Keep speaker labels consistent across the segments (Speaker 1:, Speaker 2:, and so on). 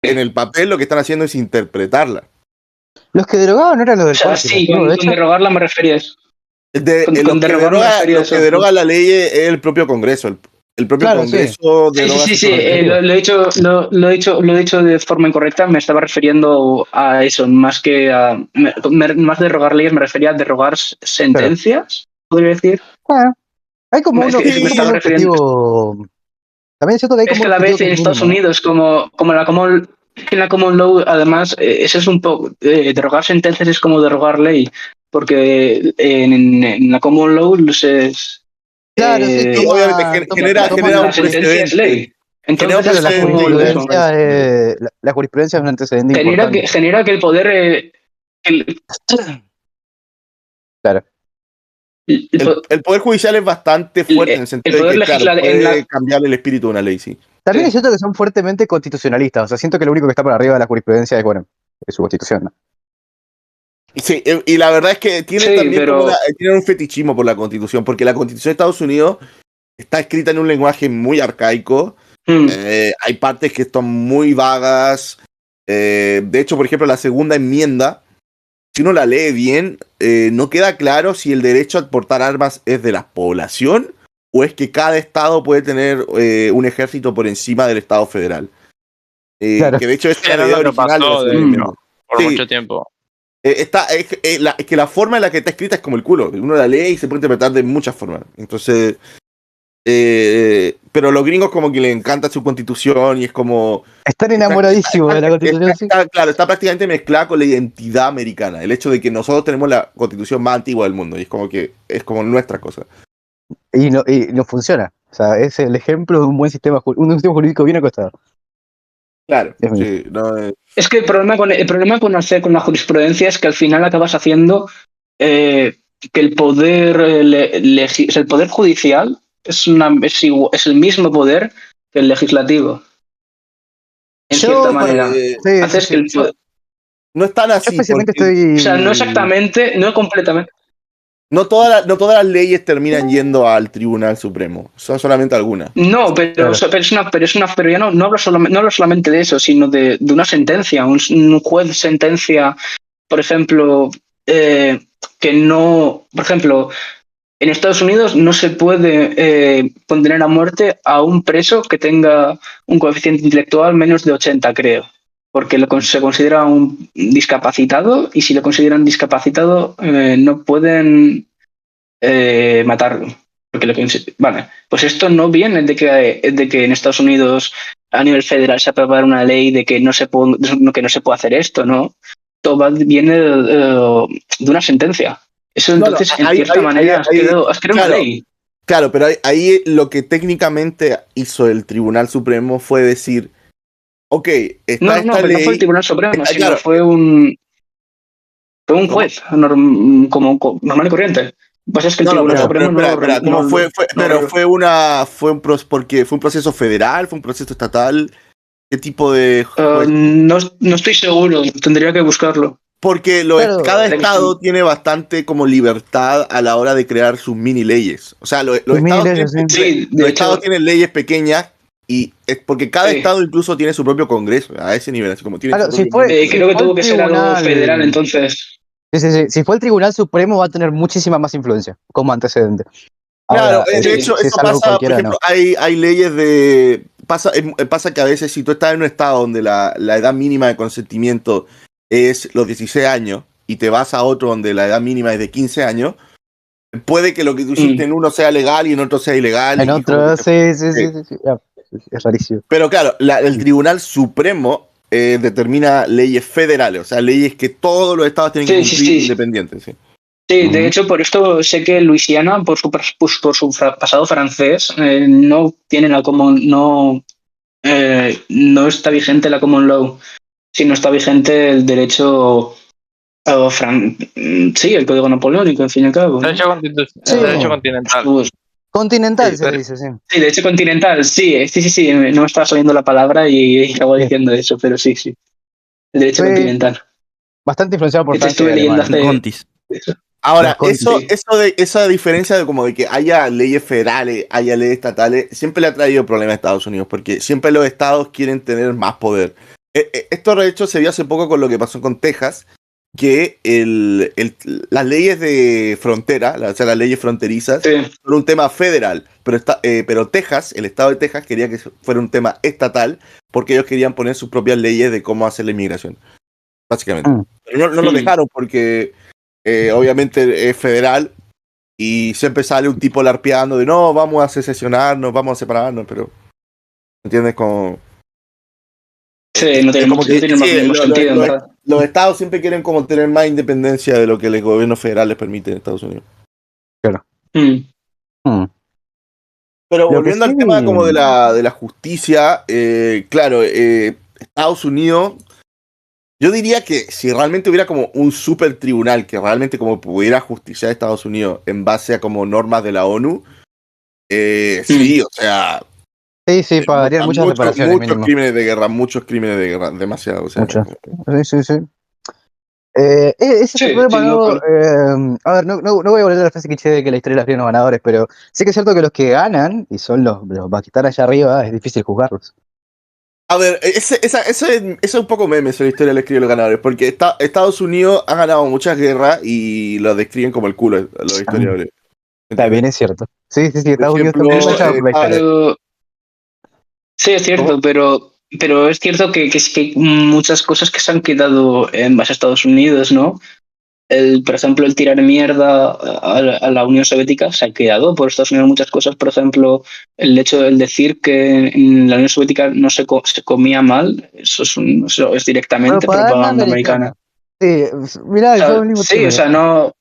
Speaker 1: en el papel lo que están haciendo es interpretarla.
Speaker 2: Los que derogaban no eran los del
Speaker 3: O sea,
Speaker 2: Código
Speaker 3: sí,
Speaker 2: Legislativo,
Speaker 3: con
Speaker 2: de hecho.
Speaker 3: derogarla me refería a eso.
Speaker 1: Lo que deroga la ley es el propio Congreso. El propio
Speaker 2: Claro,
Speaker 1: Congreso
Speaker 3: Sí,
Speaker 1: deroga
Speaker 3: sí,
Speaker 1: sus
Speaker 3: lo he dicho de forma incorrecta. Me estaba refiriendo a eso, más que a más de derogar leyes, me refería a derogar sentencias, podría decir.
Speaker 2: Bueno, hay como
Speaker 3: Es que me estaba
Speaker 2: un
Speaker 3: refiriendo.
Speaker 2: objetivo. También es cierto que hay
Speaker 3: Es
Speaker 2: como
Speaker 3: que
Speaker 2: un
Speaker 3: a la
Speaker 2: objetivo
Speaker 3: vez
Speaker 2: que
Speaker 3: en
Speaker 2: es
Speaker 3: Estados
Speaker 2: mínimo, ¿no?
Speaker 3: Unidos, como en la common law, además, eso es un poco. Derogar sentencias es como derogar ley, porque en la common law
Speaker 2: Claro, sí,
Speaker 1: Sí, obviamente genera
Speaker 3: la
Speaker 1: un
Speaker 3: sentencia es
Speaker 1: precedente.
Speaker 3: ley.
Speaker 1: Genera un
Speaker 3: Entonces
Speaker 2: claro,
Speaker 3: es
Speaker 2: la
Speaker 1: precedente
Speaker 3: como eso.
Speaker 2: jurisprudencia es un antecedente importante.
Speaker 3: Genera que el poder.
Speaker 2: Claro.
Speaker 1: El Poder Judicial es bastante fuerte en el sentido de
Speaker 3: poder
Speaker 1: que, claro,
Speaker 3: legislar
Speaker 1: puede cambiar el espíritu de una ley, sí.
Speaker 2: También
Speaker 3: Sí.
Speaker 2: es cierto que son fuertemente constitucionalistas. O sea, siento que lo único que está por arriba de la jurisprudencia es, bueno, es su constitución, ¿no?
Speaker 1: Sí, y la verdad es que tiene
Speaker 3: Sí,
Speaker 1: también
Speaker 3: pero
Speaker 1: tiene un fetichismo por la Constitución, porque la Constitución de Estados Unidos está escrita en un lenguaje muy arcaico. Hay partes que están muy vagas. De hecho, por ejemplo, la segunda enmienda, si uno la lee bien, no queda claro si el derecho a portar armas es de la población o es que cada estado puede tener un ejército por encima del estado federal.
Speaker 2: Claro.
Speaker 1: Que de hecho es la
Speaker 4: Era
Speaker 1: idea
Speaker 4: lo que
Speaker 1: original de la
Speaker 4: pasó,
Speaker 1: segunda
Speaker 4: de
Speaker 1: enmienda.
Speaker 4: hecho, por
Speaker 1: Sí.
Speaker 4: mucho tiempo.
Speaker 1: Es que la forma en la que está escrita es como el culo. Uno la lee y se puede interpretar de muchas formas. Entonces, pero los gringos como que les encanta su constitución y es como...
Speaker 2: Están enamoradísimos de la constitución, sí.
Speaker 1: Claro, está prácticamente mezclada con la identidad americana. El hecho de que nosotros tenemos la constitución más antigua del mundo y es como nuestra cosa.
Speaker 2: Y no funciona. O sea, es el ejemplo de un buen sistema, un sistema jurídico bien acostado.
Speaker 1: Claro,
Speaker 2: Es
Speaker 1: sí, no,
Speaker 3: es que el problema con hacer con la jurisprudencia es que al final acabas haciendo que el poder el poder judicial es el mismo poder que el legislativo. En cierta manera. Haces que el poder,
Speaker 1: no es tan así.
Speaker 2: Yo especialmente
Speaker 1: porque,
Speaker 3: o sea, no exactamente, no completamente.
Speaker 1: no todas las leyes terminan yendo al Tribunal Supremo. Son solamente algunas.
Speaker 3: No, pero ya no hablo solamente de eso, sino de una sentencia. Un juez sentencia, por ejemplo, que no, por ejemplo, en Estados Unidos no se puede condenar a muerte a un preso que tenga un coeficiente intelectual menos de 80, creo, porque se considera un discapacitado y si lo consideran discapacitado no pueden matarlo. Porque vale, pues esto no viene de que en Estados Unidos a nivel federal se aprobara una ley de que no se puede hacer esto, ¿no? Todo viene de una sentencia. Eso entonces, en cierta manera, has creado una ley.
Speaker 1: Claro, pero ahí lo que técnicamente hizo el Tribunal Supremo fue decir, ok,
Speaker 3: No fue el Tribunal Supremo, sino fue un juez como normal y corriente. Pues es que el Tribunal Supremo
Speaker 1: porque fue un proceso federal, fue un proceso estatal. ¿Qué tipo de...?
Speaker 3: No estoy seguro, tendría que buscarlo.
Speaker 1: Porque cada estado tiene bastante como libertad a la hora de crear sus mini leyes. O sea, los estados tienen leyes pequeñas y es porque cada estado incluso tiene su propio congreso a ese nivel. Así como tiene
Speaker 3: creo que tuvo que ser algo federal entonces.
Speaker 2: Si fue el Tribunal Supremo va a tener muchísima más influencia como antecedente.
Speaker 1: Ahora, claro, de hecho, eso pasa, por ejemplo, hay leyes de... Pasa que a veces si tú estás en un estado donde la edad mínima de consentimiento es los 16 años y te vas a otro donde la edad mínima es de 15 años, puede que lo que tú hiciste en uno sea legal y en otro sea ilegal.
Speaker 2: En otro, sí. Es rarísimo.
Speaker 1: Pero claro, el Tribunal Supremo determina leyes federales, o sea, leyes que todos los estados tienen que cumplir independientes. Sí.
Speaker 3: Sí, de hecho, por esto sé que Luisiana, por su pasado francés, no tiene la common, no está vigente la common law, sino está vigente el derecho el código napoleónico, al fin y al cabo.
Speaker 4: Derecho continental.
Speaker 2: Continental se dice, sí.
Speaker 3: Sí, derecho continental, sí, no me estaba saliendo la palabra y acabo diciendo eso, pero sí. El derecho continental.
Speaker 2: Bastante influenciado por
Speaker 3: Francia. Estuve leyendo
Speaker 5: Contis.
Speaker 1: Ahora, esa diferencia de como de que haya leyes federales, haya leyes estatales, siempre le ha traído problemas a Estados Unidos, porque siempre los estados quieren tener más poder. Esto de hecho se vio hace poco con lo que pasó con Texas, que las leyes de frontera, o sea, las leyes fronterizas,
Speaker 3: Sí.
Speaker 1: son un tema federal, pero Texas, el estado de Texas quería que fuera un tema estatal porque ellos querían poner sus propias leyes de cómo hacer la inmigración, básicamente. Pero no lo dejaron porque obviamente es federal y siempre sale un tipo larpeando de no, vamos a secesionarnos, vamos a separarnos, pero ¿entiendes? Como...
Speaker 3: Sí, no tiene,
Speaker 1: como que,
Speaker 3: no tiene más ningún sentido, en verdad.
Speaker 1: los estados siempre quieren como tener más independencia de lo que el gobierno federal les permite en Estados Unidos.
Speaker 2: Claro.
Speaker 1: Pero
Speaker 2: Lo
Speaker 1: volviendo
Speaker 2: que
Speaker 1: al
Speaker 2: sí-
Speaker 1: tema como de la justicia, claro, Estados Unidos, yo diría que si realmente hubiera como un super tribunal que realmente como pudiera justiciar a Estados Unidos en base a como normas de la ONU, sí, o sea,
Speaker 2: Sí, pagarían muchas reparaciones mínimo.
Speaker 1: muchos crímenes de guerra, demasiado, o sea,
Speaker 2: Muchas. Sí. Ese es
Speaker 3: Sí,
Speaker 2: el problema,
Speaker 3: sí,
Speaker 2: ¿no?
Speaker 3: no,
Speaker 2: A ver, no voy a volver a la frase cliché de que la historia la escriben los ganadores, pero sí que es cierto que los que ganan, y son los que están allá arriba, es difícil juzgarlos.
Speaker 1: a ver, eso es un poco meme, esa historia le escriben los ganadores, porque Estados Unidos ha ganado muchas guerras y lo describen como el culo los historiadores.
Speaker 2: También es cierto. Sí, Estados Unidos está
Speaker 1: ejemplo,
Speaker 2: muy manchado por la historia.
Speaker 3: pero sí, es cierto, pero es cierto que hay muchas cosas que se han quedado en base a Estados Unidos, ¿no? Por ejemplo, el tirar mierda a la Unión Soviética se ha quedado por Estados Unidos muchas cosas. Por ejemplo, el hecho de decir que en la Unión Soviética no se comía mal, eso es directamente propaganda americana.
Speaker 2: Sí, mirá,
Speaker 3: O sea,
Speaker 2: eso mismo
Speaker 3: sí, o sea, no.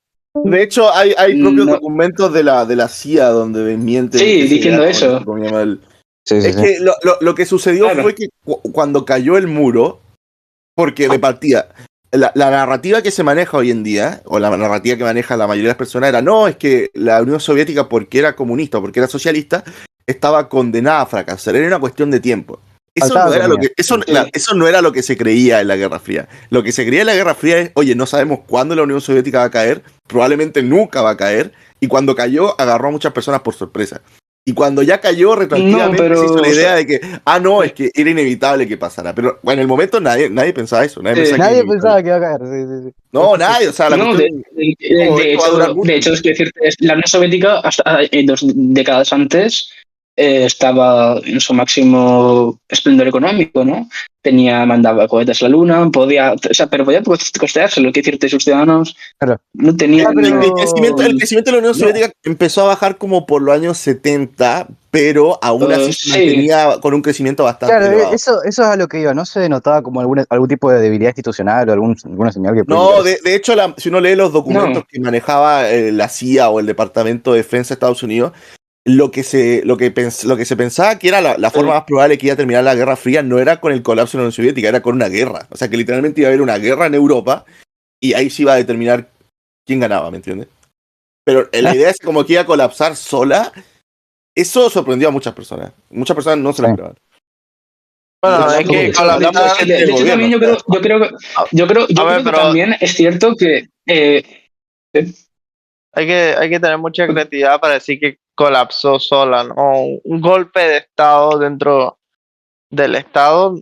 Speaker 1: De hecho, hay propios
Speaker 3: No.
Speaker 1: documentos de la CIA donde mienten
Speaker 3: Sí,
Speaker 1: que se
Speaker 3: diciendo
Speaker 1: veía como que
Speaker 3: eso.
Speaker 1: se comía mal.
Speaker 2: Sí.
Speaker 1: Es que lo que sucedió
Speaker 3: Claro.
Speaker 1: fue que cuando cayó el muro, porque de partida, la narrativa que se maneja hoy en día, o la narrativa que maneja la mayoría de las personas era, no, es que la Unión Soviética, porque era comunista, porque era socialista, estaba condenada a fracasar, era una cuestión de tiempo. Eso no, era lo que, eso no era lo que se creía en la Guerra Fría. Lo que se creía en la Guerra Fría es, oye, no sabemos cuándo la Unión Soviética va a caer, probablemente nunca va a caer, y cuando cayó agarró a muchas personas por sorpresa. Y cuando ya cayó, retroactivamente se hizo la idea de que, es que era inevitable que pasara. Pero bueno, en el momento nadie pensaba eso. Nadie
Speaker 2: pensaba que iba a caer. Sí.
Speaker 1: No, nadie, o sea, la cuestión...
Speaker 3: de hecho, es que decirte, la Unión Soviética, hasta 2 décadas antes, estaba en su máximo esplendor económico, ¿no? Mandaba cohetes a la luna, pero podía costeárselo, que decirte, sus ciudadanos no tenían...
Speaker 1: El crecimiento de la Unión Soviética empezó a bajar como por los años 70, pero aún así se mantenía con un crecimiento bastante elevado.
Speaker 2: Eso es a lo que iba, ¿no se notaba como algún tipo de debilidad institucional o alguna señal que...
Speaker 1: No, de hecho, si uno lee los documentos que manejaba la CIA o el Departamento de Defensa de Estados Unidos, lo que se pensaba que era la forma más probable que iba a terminar la Guerra Fría no era con el colapso de la Unión Soviética, era con una guerra. O sea, que literalmente iba a haber una guerra en Europa y ahí se iba a determinar quién ganaba, ¿me entiendes? Pero la idea es como que iba a colapsar sola. Eso sorprendió a muchas personas. Muchas personas no se lo esperaban.
Speaker 4: Bueno, es que colapsar...
Speaker 3: De hecho, también yo creo que también es cierto que...
Speaker 4: Hay que tener mucha creatividad para decir que colapsó sola, ¿no? Un golpe de estado dentro del estado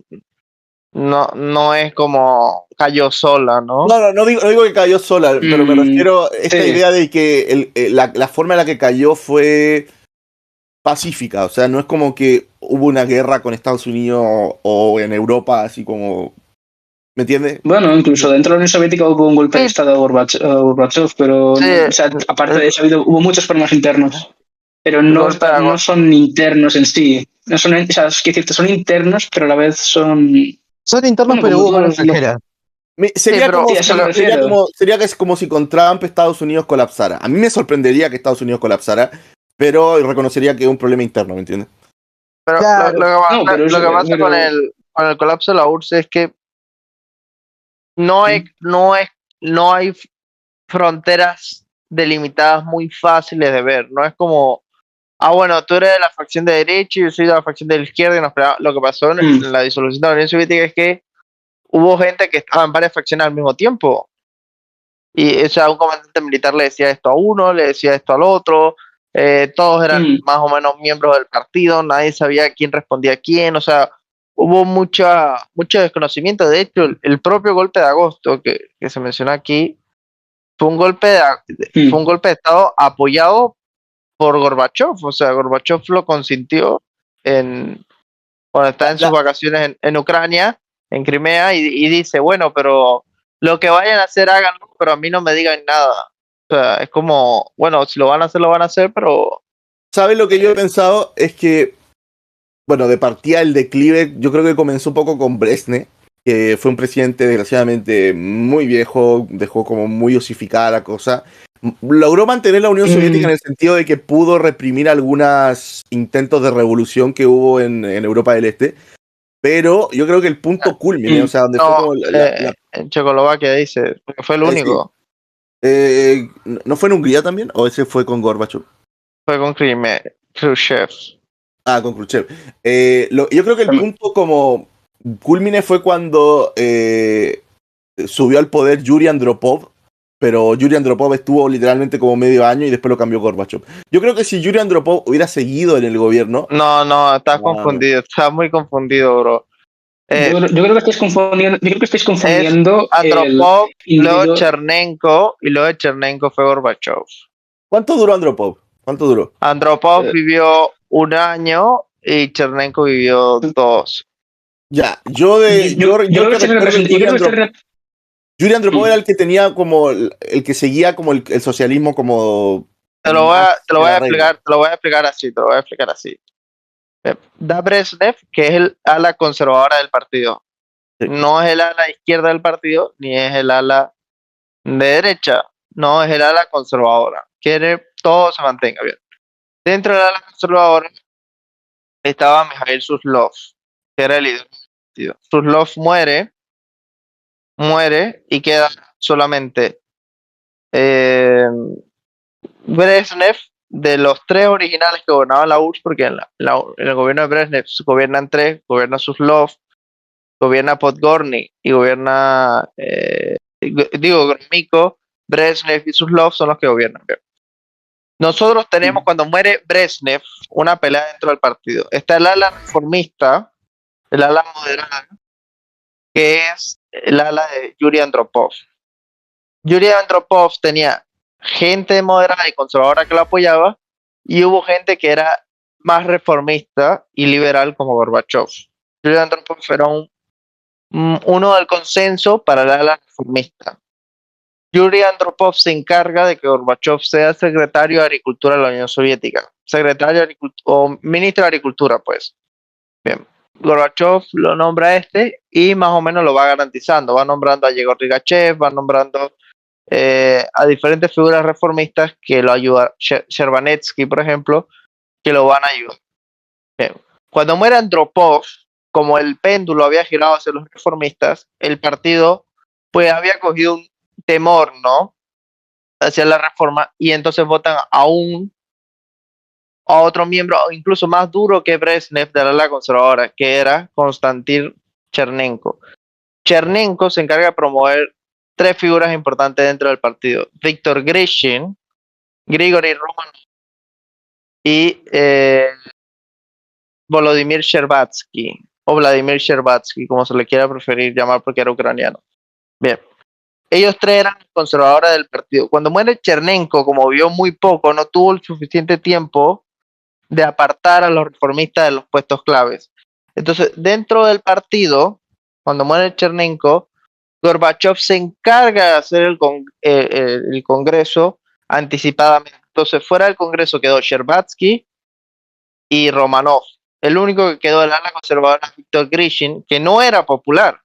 Speaker 4: no es como cayó sola, ¿no?
Speaker 1: No digo que cayó sola, pero me refiero a esta idea de que la forma en la que cayó fue pacífica, o sea, no es como que hubo una guerra con Estados Unidos o en Europa, así como... ¿Me entiendes?
Speaker 3: Bueno, incluso dentro de la Unión Soviética hubo un golpe de estado a Gorbachev, pero o sea, aparte de eso hubo muchos problemas internos, pero no son internos en sí. No son, o sea, es decir, son internos, pero a la vez son...
Speaker 2: Son internos, pero hubo mano extranjera.
Speaker 1: Sería que es como si con Trump Estados Unidos colapsara. A mí me sorprendería que Estados Unidos colapsara, pero reconocería que es un problema interno, ¿me entiendes?
Speaker 4: Pero lo que pasa con el colapso de la URSS es que no hay fronteras delimitadas muy fáciles de ver. No es como, bueno, tú eres de la facción de derecha y yo soy de la facción de la izquierda y lo que pasó en la disolución de la Unión Soviética es que hubo gente que estaba en varias facciones al mismo tiempo. Y o sea, un comandante militar le decía esto a uno, le decía esto al otro, todos eran más o menos miembros del partido, nadie sabía quién respondía a quién, o sea, hubo mucho desconocimiento. De hecho, el propio golpe de agosto que se menciona aquí fue un golpe de Estado apoyado por Gorbachev. O sea, Gorbachev lo consintió cuando está en sus vacaciones en Ucrania, en Crimea, y dice, bueno, pero lo que vayan a hacer, háganlo, pero a mí no me digan nada. O sea, es como, bueno, si lo van a hacer, pero...
Speaker 1: ¿Sabes lo que yo he pensado? Es que, bueno, de partida el declive, yo creo que comenzó un poco con Brezhnev, que fue un presidente desgraciadamente muy viejo, dejó como muy osificada la cosa. Logró mantener la Unión Soviética en el sentido de que pudo reprimir algunos intentos de revolución que hubo en Europa del Este, pero yo creo que el punto culmine, o sea, donde fue como
Speaker 4: en Checoslovaquia dice, porque fue el único.
Speaker 1: Sí. ¿No fue en Hungría también? ¿O ese fue con Gorbachev?
Speaker 4: Fue con Khrushchev.
Speaker 1: Ah, con Khrushchev. Yo creo que el punto como culmine fue cuando subió al poder Yuri Andropov, pero Yuri Andropov estuvo literalmente como medio año y después lo cambió Gorbachev. Yo creo que si Yuri Andropov hubiera seguido en el gobierno...
Speaker 4: No, estás confundido, estás muy confundido, bro.
Speaker 3: Yo creo que estáis confundiendo
Speaker 4: Andropov, luego Chernenko, y luego de Chernenko fue Gorbachev.
Speaker 1: ¿Cuánto duró Andropov? ¿Cuánto duró?
Speaker 4: Andropov vivió 1 año y Chernenko vivió 2.
Speaker 1: Ya, Yuri Andropov era el que tenía como el que seguía como el socialismo como...
Speaker 4: Te lo voy a explicar así. Da Brezhnev, que es el ala conservadora del partido. Sí. No es el ala izquierda del partido, ni es el ala de derecha. No, es el ala conservadora. Quiere todo se mantenga bien. Dentro del ala conservadora estaba Mikhail Suslov, que era el líder del partido. Suslov muere y queda solamente Brezhnev, de los 3 originales que gobernaban la URSS, porque en el gobierno de Brezhnev gobiernan 3, gobierna Suslov, gobierna Podgorny y gobierna, Gromyko, Brezhnev y Suslov son los que gobiernan. Bien. Nosotros tenemos, cuando muere Brezhnev, una pelea dentro del partido. Está el ala reformista, el ala moderada, que es el ala de Yuri Andropov. Yuri Andropov tenía gente moderada y conservadora que lo apoyaba, y hubo gente que era más reformista y liberal como Gorbachev. Yuri Andropov era uno del consenso para el ala reformista. Yuri Andropov se encarga de que Gorbachev sea secretario de Agricultura de la Unión Soviética, o ministro de Agricultura, pues. Bien. Gorbachev lo nombra y más o menos lo va garantizando. Va nombrando a Yegor Rigachev, va nombrando a diferentes figuras reformistas que lo ayudan. Shcherbanetsky, por ejemplo, que lo van a ayudar. Bien. Cuando muere Andropov, como el péndulo había girado hacia los reformistas, el partido pues había cogido un temor, ¿no?, hacia la reforma, y entonces votan a otro miembro, incluso más duro que Brezhnev, de la ala conservadora, que era Konstantin Chernenko. Chernenko se encarga de promover 3 figuras importantes dentro del partido: Viktor Grishin, Grigory Romanov y Volodymyr Shcherbatsky, o Vladimir Shcherbatsky, como se le quiera preferir llamar, porque era ucraniano. Bien. Ellos 3 eran conservadores del partido. Cuando muere Chernenko, como vio muy poco, no tuvo el suficiente tiempo de apartar a los reformistas de los puestos claves. Entonces, dentro del partido, cuando muere Chernenko, Gorbachev se encarga de hacer el Congreso anticipadamente. Entonces, fuera del Congreso quedó Shcherbatsky y Romanov. El único que quedó del ala conservadora es Viktor Grishin, que no era popular.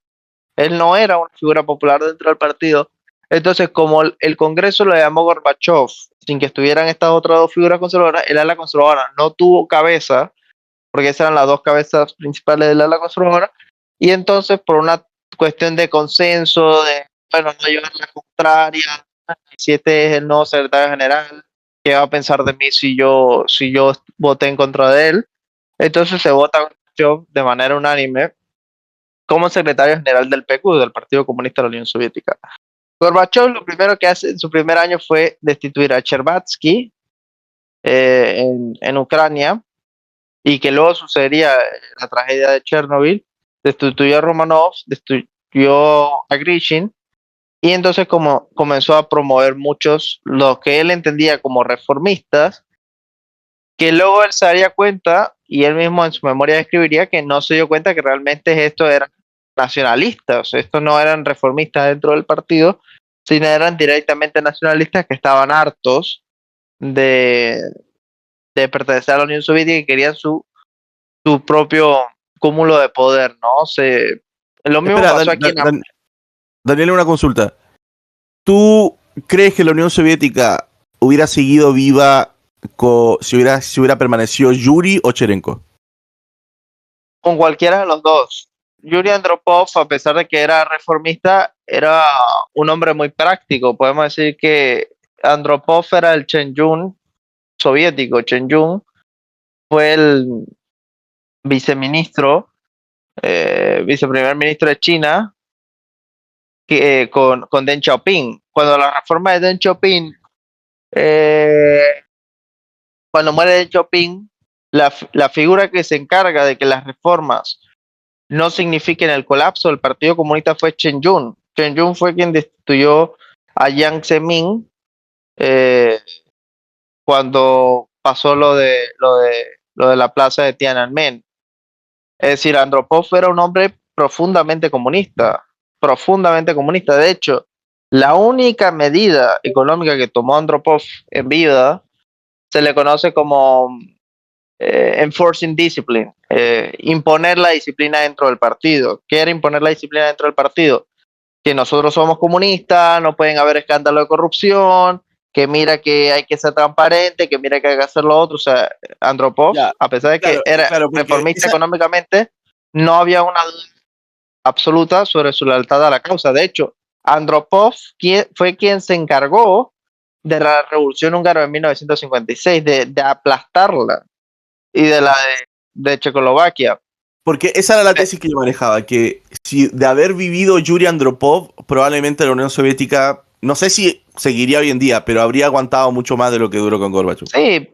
Speaker 4: Él no era una figura popular dentro del partido. Entonces, como el Congreso lo llamó Gorbachev, sin que estuvieran estas otras 2 figuras conservadoras, el ala conservadora no tuvo cabeza, porque esas eran las 2 cabezas principales del ala conservadora, y entonces, por una cuestión de consenso, no llevar la contraria, si este es el nuevo secretario general, ¿qué va a pensar de mí si yo voté en contra de él? Entonces se vota Gorbachev de manera unánime como secretario general del PQ, del Partido Comunista de la Unión Soviética. Gorbachev lo primero que hace en su primer año fue destituir a Shcherbatsky en Ucrania, y que luego sucedería la tragedia de Chernobyl, destituyó a Romanov, destituyó a Grishin, y entonces como comenzó a promover muchos, lo que él entendía como reformistas, que luego él se daría cuenta, y él mismo en su memoria escribiría que no se dio cuenta que realmente esto eran nacionalistas, estos no eran reformistas dentro del partido, sino eran directamente nacionalistas que estaban hartos de pertenecer a la Unión Soviética y querían su propio cúmulo de poder, ¿no? Lo mismo pasó aquí en
Speaker 1: Daniel, una consulta. ¿Tú crees que la Unión Soviética hubiera seguido viva si hubiera permanecido Yuri o Cherenko?
Speaker 4: Con cualquiera de los dos. Yuri Andropov, a pesar de que era reformista, era un hombre muy práctico. Podemos decir que Andropov era el Chen Yun soviético. Chen Yun fue el viceprimer ministro de China con Deng Xiaoping. Cuando la reforma de Deng Xiaoping, cuando muere Deng Xiaoping, la figura que se encarga de que las reformas no signifiquen el colapso del Partido Comunista fue Chen Yun. Chen Yun fue quien destituyó a Jiang Zemin cuando pasó lo de la plaza de Tiananmen. Es decir, Andropov era un hombre profundamente comunista. De hecho, la única medida económica que tomó Andropov en vida se le conoce como enforcing discipline, imponer la disciplina dentro del partido. ¿Qué era imponer la disciplina dentro del partido? Que nosotros somos comunistas, no pueden haber escándalo de corrupción, que mira que hay que ser transparente, que mira que hay que hacer lo otro. O sea, Andropov, a pesar de que era reformista económicamente, no había una duda absoluta sobre su lealtad a la causa. De hecho, Andropov fue quien se encargó de la revolución húngara de 1956, de aplastarla, y de la de Checoslovaquia.
Speaker 1: Porque esa era la tesis que yo manejaba, que si de haber vivido Yuri Andropov, probablemente la Unión Soviética, no sé si seguiría hoy en día, pero habría aguantado mucho más de lo que duró con Gorbachev.
Speaker 4: Sí,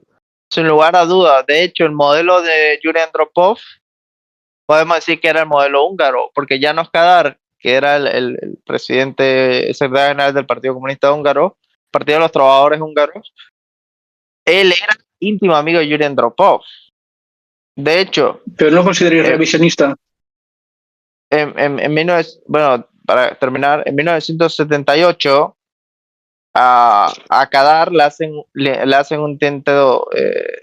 Speaker 4: sin lugar a dudas. De hecho, el modelo de Yuri Andropov, podemos decir que era el modelo húngaro, porque János Kadar, que era el presidente, secretario general del Partido Comunista Húngaro, Partido de los Trabajadores Húngaros, él era íntimo amigo de Yuri Andropov. De hecho...
Speaker 3: Pero no consideraría revisionista.
Speaker 4: Para terminar, en 1978 a Kadar le hacen un intento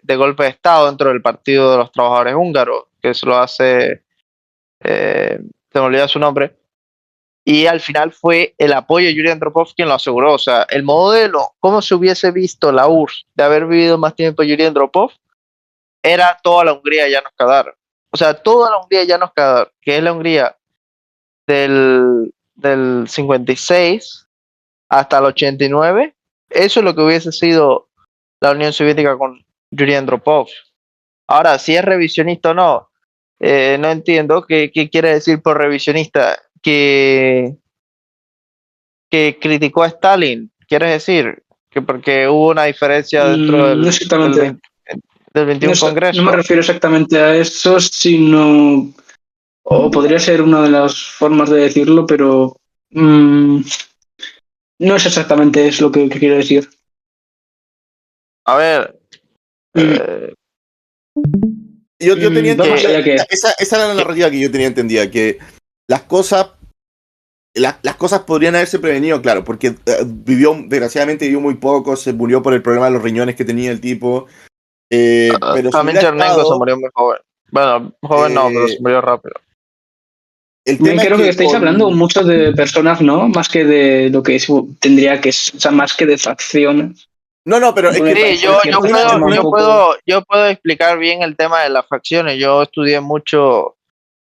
Speaker 4: de golpe de Estado dentro del Partido de los Trabajadores Húngaros, que eso lo hace, se me olvida su nombre, y al final fue el apoyo de Yuri Andropov quien lo aseguró. O sea, el modelo, cómo se hubiese visto la URSS de haber vivido más tiempo Yuri Andropov, era toda la Hungría de János Kadar. O sea, toda la Hungría de János Kadar, que es la Hungría del 56 hasta el 89, eso es lo que hubiese sido la Unión Soviética con Yuri Andropov. Ahora, si es revisionista o no, no entiendo qué quiere decir por revisionista. Que criticó a Stalin, ¿quieres decir? Que porque hubo una diferencia dentro del 21 Congreso.
Speaker 3: No me refiero exactamente a eso, sino... O podría ser una de las formas de decirlo, pero no es exactamente eso lo que quiero decir.
Speaker 1: A ver. Yo tenía esa era la narrativa que yo tenía entendida, que las cosas podrían haberse prevenido, claro, porque desgraciadamente vivió muy poco, se murió por el problema de los riñones que tenía el tipo. Pero
Speaker 4: también Chernenko se murió muy joven. Bueno, joven no, pero se murió rápido.
Speaker 3: El tema creo que estáis hablando mucho de personas, ¿no? Más que de lo que tendría que ser, o sea, más que de facciones.
Speaker 1: No, pero es que
Speaker 4: yo puedo explicar bien el tema de las facciones. Yo estudié mucho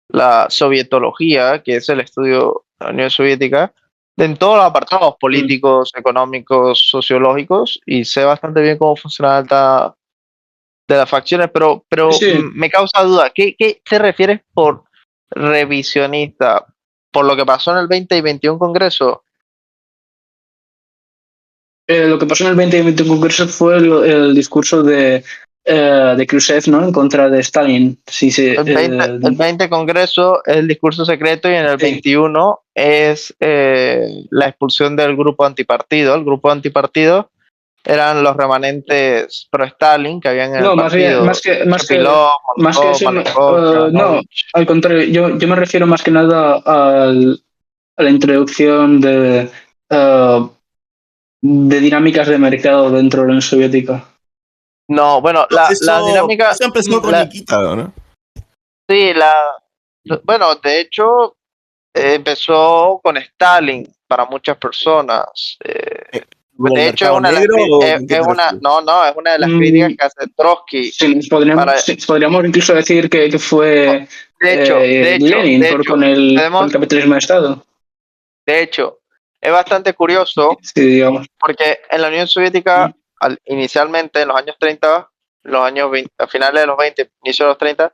Speaker 4: la sovietología, que es el estudio de la Unión Soviética, en todos los apartados políticos, económicos, sociológicos, y sé bastante bien cómo funciona de las facciones, pero sí. Me causa duda. ¿Qué te refieres por revisionista? ¿Por lo que pasó en el 20 y 21 Congreso?
Speaker 3: Lo que pasó en el 20 y 21 Congreso fue el discurso de de Khrushchev, ¿no? En contra de Stalin. Sí, sí,
Speaker 4: el 20 Congreso es el discurso secreto y en el 21 es la expulsión del grupo antipartido. El grupo antipartido eran los remanentes pro-Stalin que habían en el partido.
Speaker 3: Más que eso, no, al contrario, yo me refiero más que nada a la introducción de dinámicas de mercado dentro de la Unión Soviética.
Speaker 4: No, bueno, la dinámica...
Speaker 1: Eso empezó con Nikita, ¿no?
Speaker 4: Sí, bueno, de hecho, empezó con Stalin para muchas personas. De hecho, es una de las críticas que hace Trotsky.
Speaker 3: Sí, podríamos incluso decir que fue Lenin con el capitalismo de Estado.
Speaker 4: De hecho, es bastante curioso porque en la Unión Soviética, inicialmente en los años 30, a finales de los 20, inicio de los 30,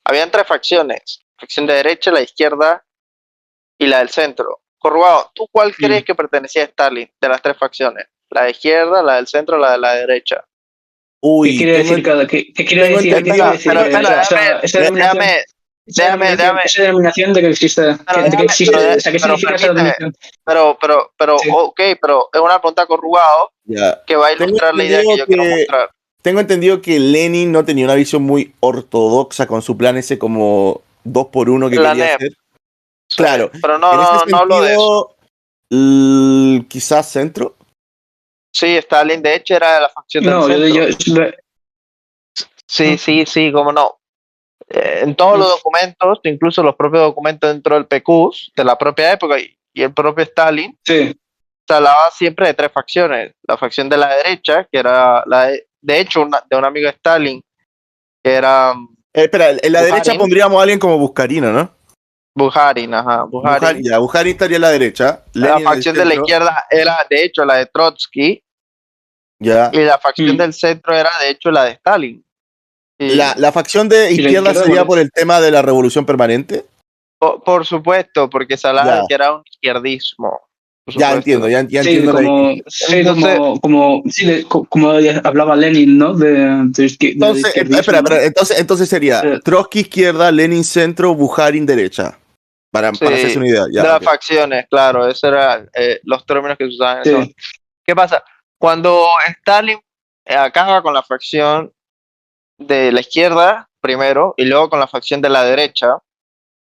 Speaker 4: habían 3 facciones: facción de derecha, la izquierda y la del centro. Corrugado, ¿tú cuál crees que pertenecía a Stalin de las 3 facciones? ¿La de izquierda, la del centro o la de la derecha?
Speaker 3: ¿Qué quiere decir ¿Qué quiere decir? Esa denominación de que existe. ¿Qué significa esa denominación?
Speaker 4: Pero es una pregunta Corrugado que va a ilustrar la idea que yo quiero mostrar.
Speaker 1: Tengo entendido que Lenin no tenía una visión muy ortodoxa con su plan ese como 2x1 que quería hacer. Claro.
Speaker 4: Pero no hablo de eso.
Speaker 1: Quizás centro.
Speaker 4: Sí, Stalin de hecho era de la facción del centro. Sí, cómo no. En todos los documentos, incluso los propios documentos dentro del PQ, de la propia época y el propio Stalin, se hablaba siempre de 3 facciones. La facción de la derecha, que era de hecho de un amigo de Stalin, que era...
Speaker 1: espera, en la derecha pondríamos a alguien como Bukharin, ¿no?
Speaker 4: Bukharin, ajá.
Speaker 1: Bukharin estaría a la derecha.
Speaker 4: La facción de la izquierda era, de hecho, la de Trotsky.
Speaker 1: Ya.
Speaker 4: Y la facción del centro era, de hecho, la de Stalin.
Speaker 1: La facción de izquierda sería por el tema de la revolución permanente.
Speaker 4: Por supuesto, porque se hablaba de que era un izquierdismo.
Speaker 1: Ya entiendo.
Speaker 3: Como hablaba Lenin, ¿no?
Speaker 1: Entonces sería Trotsky izquierda, Lenin centro, Bukharin derecha. Para hacerse una idea.
Speaker 4: Ya, de las facciones, claro, esos eran los términos que se usaban. Sí. ¿Qué pasa? Cuando Stalin acaba con la facción de la izquierda primero y luego con la facción de la derecha,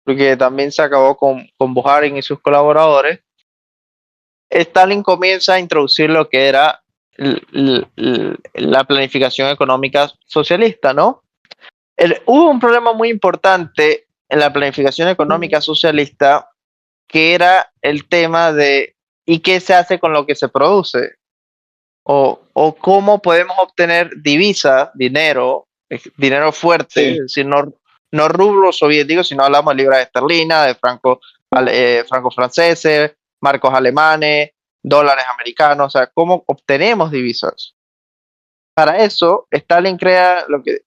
Speaker 4: porque también se acabó con Bukharin y sus colaboradores, Stalin comienza a introducir lo que era la planificación económica socialista, ¿no? Hubo un problema muy importante en la planificación económica socialista, que era el tema de ¿y qué se hace con lo que se produce? O cómo podemos obtener divisas, dinero fuerte, es decir, no rublo soviético, sino hablamos de libras esterlinas, de francos franceses, marcos alemanes, dólares americanos, o sea, ¿cómo obtenemos divisas? Para eso, Stalin crea lo que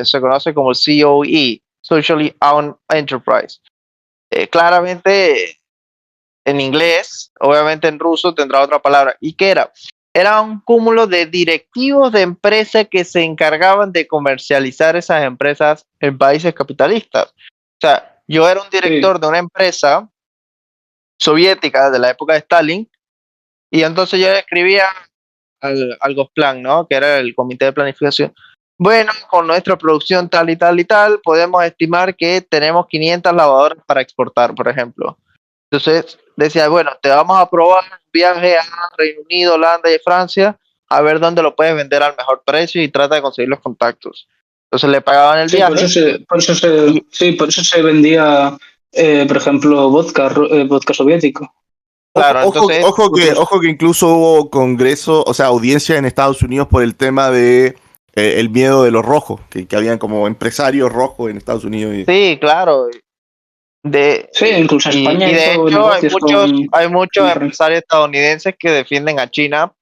Speaker 4: se conoce como el COE, Socially Owned Enterprise. Claramente en inglés, obviamente en ruso tendrá otra palabra. ¿Y qué era? Era un cúmulo de directivos de empresas que se encargaban de comercializar esas empresas en países capitalistas. O sea, yo era un director de una empresa soviética de la época de Stalin, y entonces yo escribía al Gosplan, ¿no? Que era el comité de planificación. Bueno, con nuestra producción tal y tal y tal, podemos estimar que tenemos 500 lavadoras para exportar, por ejemplo. Entonces decía, bueno, te vamos a probar un viaje a Reino Unido, Holanda y Francia, a ver dónde lo puedes vender al mejor precio y trata de conseguir los contactos. Entonces le pagaban el viaje.
Speaker 3: Por eso se vendía, por ejemplo, vodka soviético.
Speaker 1: Claro, ojo que incluso hubo congreso, o sea, audiencia en Estados Unidos por el tema de el miedo de los rojos, que habían como empresarios rojos en Estados Unidos.
Speaker 4: Sí, claro.
Speaker 3: Incluso en España.
Speaker 4: Y de hecho hay muchos empresarios estadounidenses que defienden a China,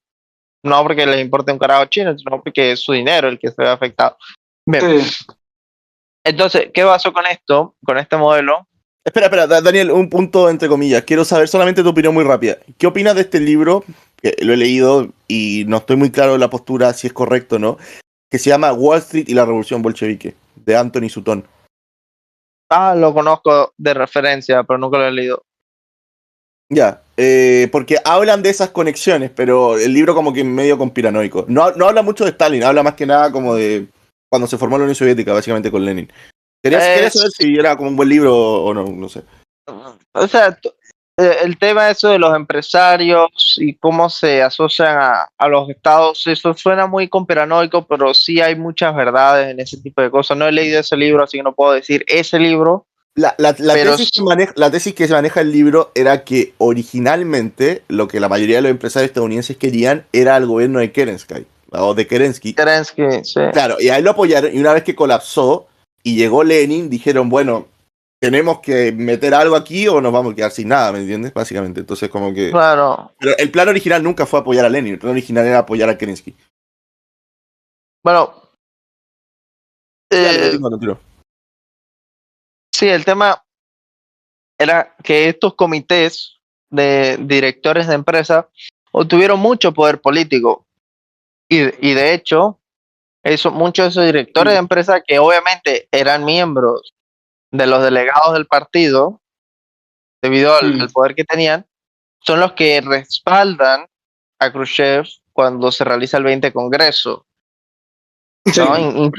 Speaker 4: no porque les importe un carajo a China, sino porque es su dinero el que se ve afectado. Bien. Sí. Entonces, ¿qué pasó con esto, con este modelo?
Speaker 1: Espera, Daniel, un punto entre comillas. Quiero saber solamente tu opinión muy rápida. ¿Qué opinas de este libro? Que lo he leído y no estoy muy claro de la postura, si es correcto o no. que se llama Wall Street y la Revolución Bolchevique, de Anthony Sutton.
Speaker 4: Lo conozco de referencia, pero nunca lo he leído.
Speaker 1: Ya, porque hablan de esas conexiones, pero el libro como que medio conspiranoico. No habla mucho de Stalin, habla más que nada como de cuando se formó la Unión Soviética, básicamente con Lenin. Quería saber si era como un buen libro o no, no sé.
Speaker 4: O sea, el tema eso de los empresarios y cómo se asocian a los estados, eso suena muy conspiranoico, pero sí hay muchas verdades en ese tipo de cosas. No he leído ese libro, así que no puedo decir ese libro.
Speaker 1: La tesis que se maneja el libro era que originalmente lo que la mayoría de los empresarios estadounidenses querían era al gobierno de Kerensky, o de Kerensky.
Speaker 4: Kerensky, sí.
Speaker 1: Claro, y ahí lo apoyaron, y una vez que colapsó y llegó Lenin, dijeron, bueno, tenemos que meter algo aquí o nos vamos a quedar sin nada, ¿me entiendes? Básicamente, entonces como que...
Speaker 4: Claro.
Speaker 1: Pero el plan original nunca fue apoyar a Lenin, el plan original era apoyar a Kerensky.
Speaker 4: Bueno...
Speaker 1: No tiro.
Speaker 4: Sí, el tema era que estos comités de directores de empresa obtuvieron mucho poder político y de hecho muchos de esos directores de empresa que obviamente eran miembros de los delegados del partido debido al poder que tenían, son los que respaldan a Khrushchev cuando se realiza el 20 Congreso, ¿no?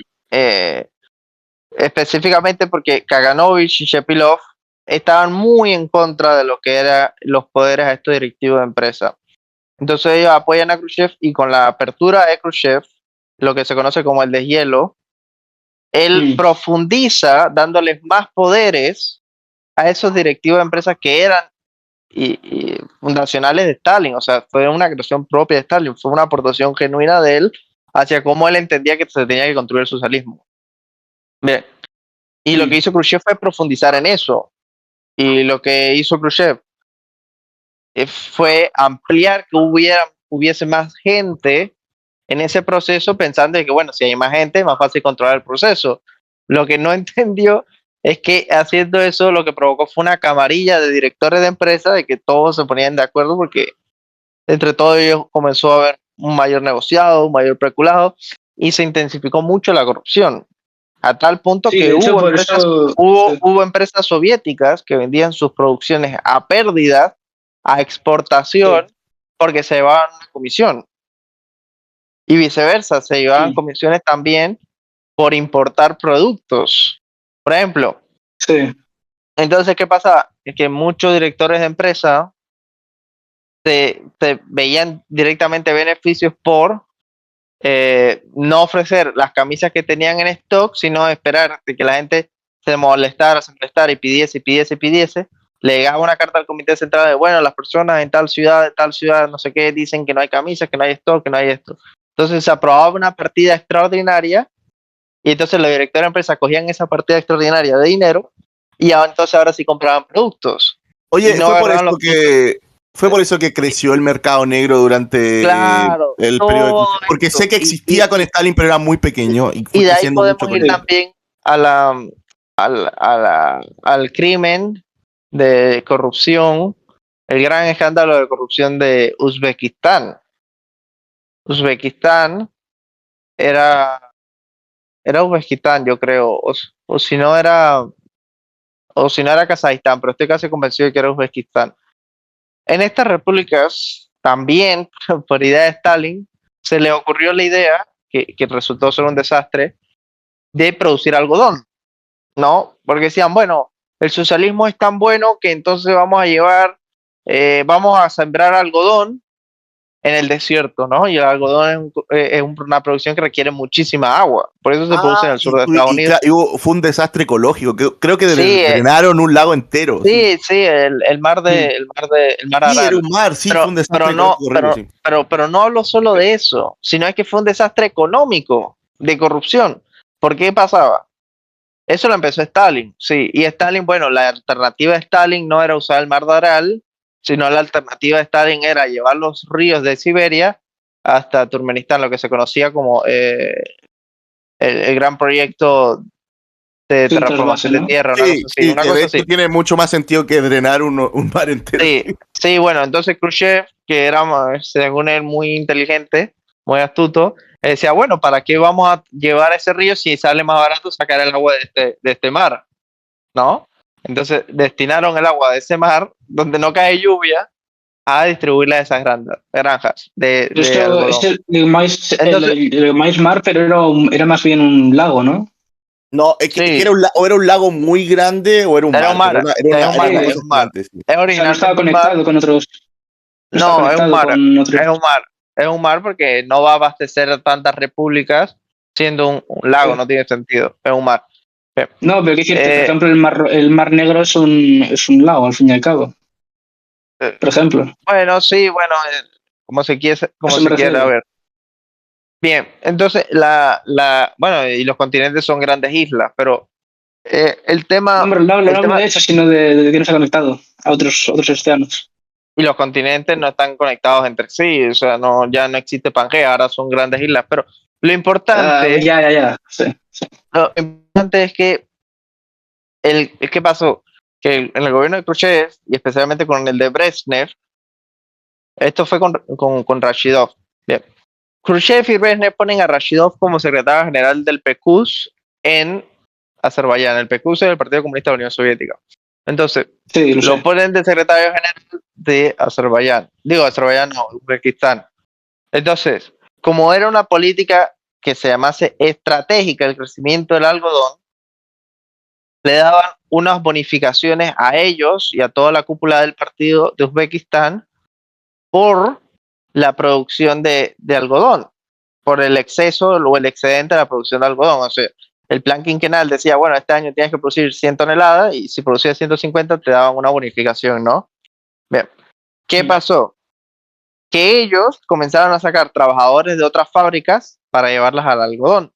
Speaker 4: Específicamente porque Kaganovich y Shepilov estaban muy en contra de lo que eran los poderes a estos directivos de empresa. Entonces ellos apoyan a Khrushchev y con la apertura de Khrushchev, lo que se conoce como el deshielo, él profundiza dándoles más poderes a esos directivos de empresas que eran y fundacionales de Stalin. O sea, fue una creación propia de Stalin, fue una aportación genuina de él hacia cómo él entendía que se tenía que construir el socialismo. Bien. Y lo que hizo Khrushchev fue profundizar en eso. Y lo que hizo Khrushchev fue ampliar que hubiese más gente en ese proceso, pensando de que, bueno, si hay más gente, es más fácil controlar el proceso. Lo que no entendió es que haciendo eso lo que provocó fue una camarilla de directores de empresa de que todos se ponían de acuerdo porque entre todos ellos comenzó a haber un mayor negociado, un mayor peculado y se intensificó mucho la corrupción. A tal punto que hubo empresas soviéticas que vendían sus producciones a pérdida, a exportación, porque se llevaban una comisión. Y viceversa, se llevaban comisiones también por importar productos. Por ejemplo. Entonces, ¿qué pasa? Es que muchos directores de empresa se veían directamente beneficios por no ofrecer las camisas que tenían en stock, sino esperar que la gente se molestara y pidiese, le llegaba una carta al comité central de, bueno, las personas en tal ciudad, no sé qué, dicen que no hay camisas, que no hay stock, que no hay esto. Entonces se aprobaba una partida extraordinaria y entonces los directores de empresa cogían esa partida extraordinaria de dinero y entonces ahora sí compraban productos.
Speaker 1: Oye, fue por eso que creció el mercado negro durante el periodo. Porque sé que existía con Stalin, pero era muy pequeño.
Speaker 4: Y de ahí podemos ir también al crimen de corrupción, el gran escándalo de corrupción de Uzbekistán. Uzbekistán era Uzbekistán, yo creo, o si no era Kazajistán, pero estoy casi convencido de que era Uzbekistán. En estas repúblicas, también por idea de Stalin, se le ocurrió la idea, que resultó ser un desastre, de producir algodón, ¿no? Porque decían, bueno, el socialismo es tan bueno que entonces vamos a sembrar algodón en el desierto, ¿no? Y el algodón es una producción que requiere muchísima agua, por eso se produce en el sur de Estados Unidos.
Speaker 1: Fue un desastre ecológico, creo que drenaron un lago entero.
Speaker 4: Sí, el mar Aral.
Speaker 1: Era un mar, sí, fue un desastre
Speaker 4: ecológico. Pero no hablo solo de eso, sino es que fue un desastre económico, de corrupción. ¿Por qué pasaba? Eso lo empezó Stalin, sí, y Stalin, bueno, la alternativa de Stalin no era usar el mar de Aral, sino la alternativa de Stalin era llevar los ríos de Siberia hasta Turkmenistán, lo que se conocía como el gran proyecto de terraformación de tierra.
Speaker 1: Una cosa así. Tiene mucho más sentido que drenar un mar entero.
Speaker 4: Sí, bueno, entonces Khrushchev, que era, según él, muy inteligente, muy astuto, Decía, bueno, ¿para qué vamos a llevar ese río si sale más barato sacar el agua de este mar? ¿No? Entonces destinaron el agua de ese mar, donde no cae lluvia, a distribuirla a esas granjas de algodón.
Speaker 3: Es el maíz mar, pero era más bien un lago, ¿no?
Speaker 1: No, es que, era un lago muy grande o era un mar.
Speaker 4: Era un mar. Es original.
Speaker 3: No estaba conectado con otros.
Speaker 4: No, es un mar. Es un mar porque no va a abastecer tantas repúblicas siendo un lago, no tiene sentido. Es un mar.
Speaker 3: No, pero por ejemplo, el mar Negro es un lago, al fin y al cabo. Por ejemplo.
Speaker 4: Bueno, sí, bueno, como se quiera ver. Bien, entonces bueno, y los continentes son grandes islas, pero el tema.
Speaker 3: No, no de eso, sino de que no se ha conectado a otros océanos.
Speaker 4: Y los continentes no están conectados entre sí, o sea, ya no existe Pangea, ahora son grandes islas, pero lo importante.
Speaker 3: Sí.
Speaker 4: Lo importante es que ¿qué pasó? Que en el gobierno de Khrushchev, y especialmente con el de Brezhnev, esto fue con Rashidov. Bien. Khrushchev y Brezhnev ponen a Rashidov como secretario general del PQS en Azerbaiyán. El PQS es el Partido Comunista de la Unión Soviética. Entonces, lo ponen de secretario general de Azerbaiyán. Azerbaiyán no, Uzbekistán. Entonces, como era una política que se llamase estratégica el crecimiento del algodón, le daban unas bonificaciones a ellos y a toda la cúpula del partido de Uzbekistán por la producción de algodón, por el exceso o el excedente de la producción de algodón. O sea, el plan quinquenal decía, bueno, este año tienes que producir 100 toneladas y si producías 150 te daban una bonificación, ¿no? Bien. ¿Qué pasó? Que ellos comenzaron a sacar trabajadores de otras fábricas para llevarlas al algodón.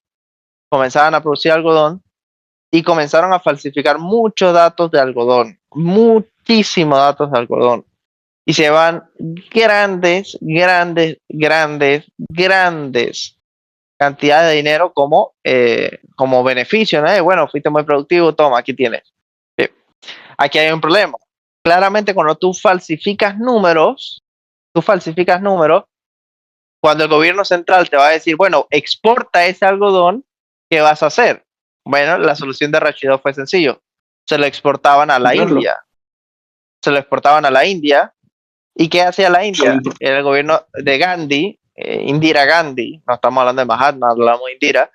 Speaker 4: Comenzaban a producir algodón y comenzaron a falsificar muchos datos de algodón, muchísimos datos de algodón. Y se llevan grandes cantidades de dinero como beneficio, ¿no? Bueno, fuiste muy productivo, toma, aquí tienes. Aquí hay un problema. Claramente cuando tú falsificas números, cuando el gobierno central te va a decir, bueno, exporta ese algodón, ¿qué vas a hacer? Bueno, la solución de Rashidov fue sencillo. Se lo exportaban a la India. ¿Y qué hacía la India? Era el gobierno de Gandhi, Indira Gandhi, no estamos hablando de Mahatma, hablamos de Indira.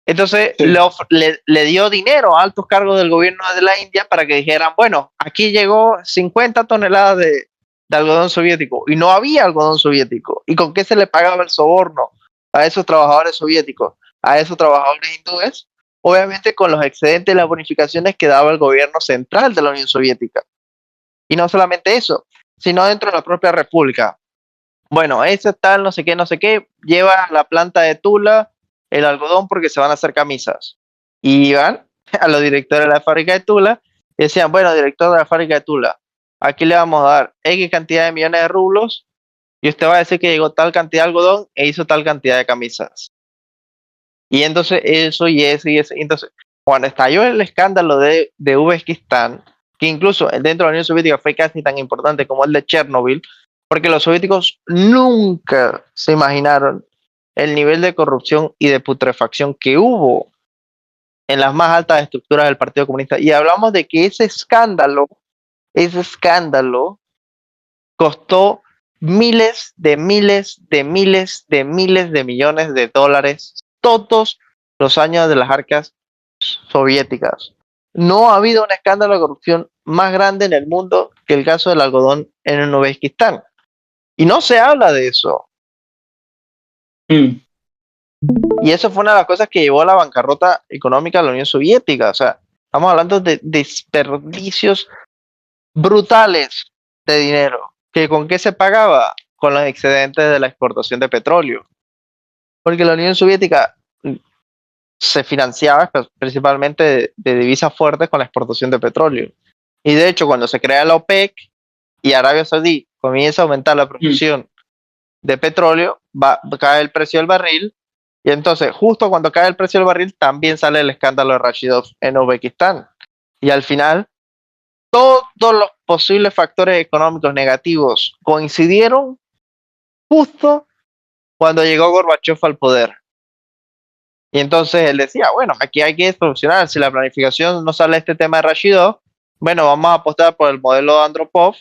Speaker 4: Entonces le dio dinero a altos cargos del gobierno de la India para que dijeran, bueno, aquí llegó 50 toneladas de algodón soviético y no había algodón soviético. ¿Y con qué se le pagaba el soborno a esos trabajadores soviéticos, a esos trabajadores hindúes? Obviamente con los excedentes y las bonificaciones que daba el gobierno central de la Unión Soviética. Y no solamente eso, sino dentro de la propia república. Bueno, ese tal, no sé qué, lleva a la planta de Tula el algodón porque se van a hacer camisas. Y iban a los directores de la fábrica de Tula y decían, bueno, director de la fábrica de Tula, aquí le vamos a dar X cantidad de millones de rublos y usted va a decir que llegó tal cantidad de algodón e hizo tal cantidad de camisas. Y entonces eso y eso. Entonces, cuando estalló el escándalo de Uzbekistán, que incluso dentro de la Unión Soviética fue casi tan importante como el de Chernobyl, porque los soviéticos nunca se imaginaron el nivel de corrupción y de putrefacción que hubo en las más altas estructuras del Partido Comunista. Y hablamos de que ese escándalo costó miles de millones de dólares todos los años de las arcas soviéticas. No ha habido un escándalo de corrupción más grande en el mundo que el caso del algodón en Uzbekistán. Y no se habla de eso. Y eso fue una de las cosas que llevó a la bancarrota económica de la Unión Soviética. O sea, estamos hablando de desperdicios brutales de dinero. ¿Con qué se pagaba? Con los excedentes de la exportación de petróleo. Porque la Unión Soviética se financiaba principalmente de divisas fuertes con la exportación de petróleo. Y de hecho, cuando se crea la OPEC y Arabia Saudí comienza a aumentar la producción de petróleo, cae el precio del barril, y entonces justo cuando cae el precio del barril también sale el escándalo de Rashidov en Uzbekistán. Y al final, todos los posibles factores económicos negativos coincidieron justo cuando llegó Gorbachev al poder. Y entonces él decía, bueno, aquí hay que solucionar, si la planificación no sale este tema de Rashidov, bueno, vamos a apostar por el modelo de Andropov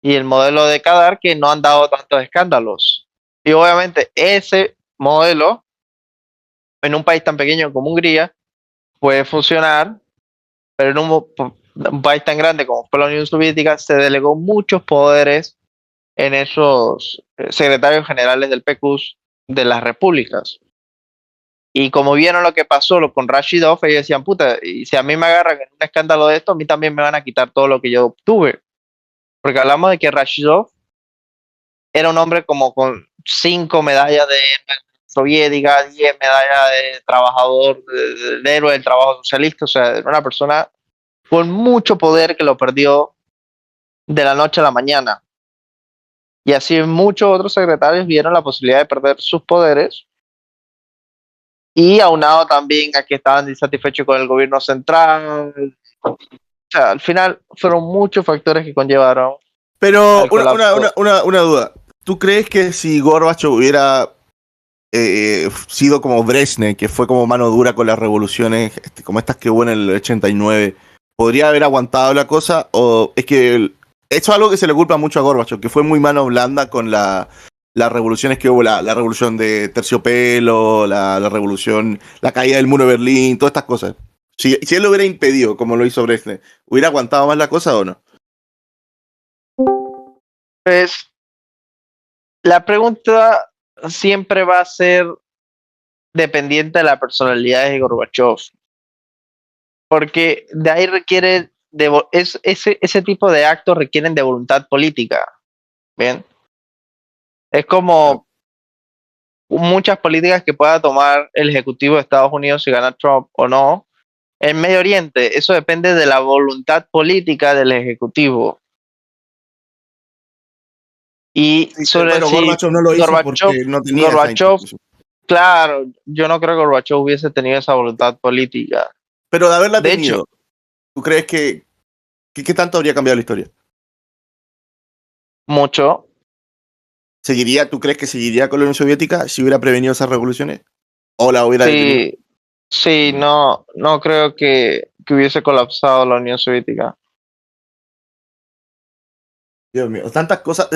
Speaker 4: y el modelo de Kadar, que no han dado tantos escándalos. Y obviamente ese modelo, en un país tan pequeño como Hungría, puede funcionar, pero en un país tan grande como fue la Unión Soviética, se delegó muchos poderes en esos secretarios generales del PQS de las repúblicas. Y como vieron lo que pasó con Rashidov, ellos decían, puta, y si a mí me agarran en un escándalo de esto, a mí también me van a quitar todo lo que yo obtuve. Porque hablamos de que Rashidov era un hombre como con 5 medallas de soviética, 10 medallas de trabajador, de héroe del trabajo socialista, o sea, era una persona con mucho poder que lo perdió de la noche a la mañana. Y así muchos otros secretarios vieron la posibilidad de perder sus poderes, y aunado también a que estaban insatisfechos con el gobierno central. O sea, al final fueron muchos factores que conllevaron.
Speaker 1: Pero una duda. ¿Tú crees que si Gorbachev hubiera sido como Brezhnev, que fue como mano dura con las revoluciones, como estas que hubo en el 89, podría haber aguantado la cosa? ¿O es que eso es algo que se le culpa mucho a Gorbachev, que fue muy mano blanda con las revoluciones que hubo, la revolución de Terciopelo, la revolución, la caída del muro de Berlín, todas estas cosas? Si él lo hubiera impedido, como lo hizo Brezhnev, ¿hubiera aguantado más la cosa o no?
Speaker 4: Pues la pregunta siempre va a ser dependiente de la personalidad de Gorbachev, porque de ahí requiere, ese tipo de actos requieren de voluntad política. Bien, es como muchas políticas que pueda tomar el Ejecutivo de Estados Unidos si gana Trump o no. En Medio Oriente, eso depende de la voluntad política del Ejecutivo. Y sobre
Speaker 1: Gorbachev no lo hizo porque no tenía
Speaker 4: Gorbachev, claro, yo no creo que Gorbachev hubiese tenido esa voluntad política.
Speaker 1: Pero de haberla tenido,
Speaker 4: hecho,
Speaker 1: ¿tú crees que qué tanto habría cambiado la historia?
Speaker 4: Mucho.
Speaker 1: ¿Tú crees que seguiría con la Unión Soviética si hubiera prevenido esas revoluciones? ¿O la hubiera detenido?
Speaker 4: Sí, no creo que hubiese colapsado la Unión Soviética.
Speaker 1: Dios mío, tantas cosas.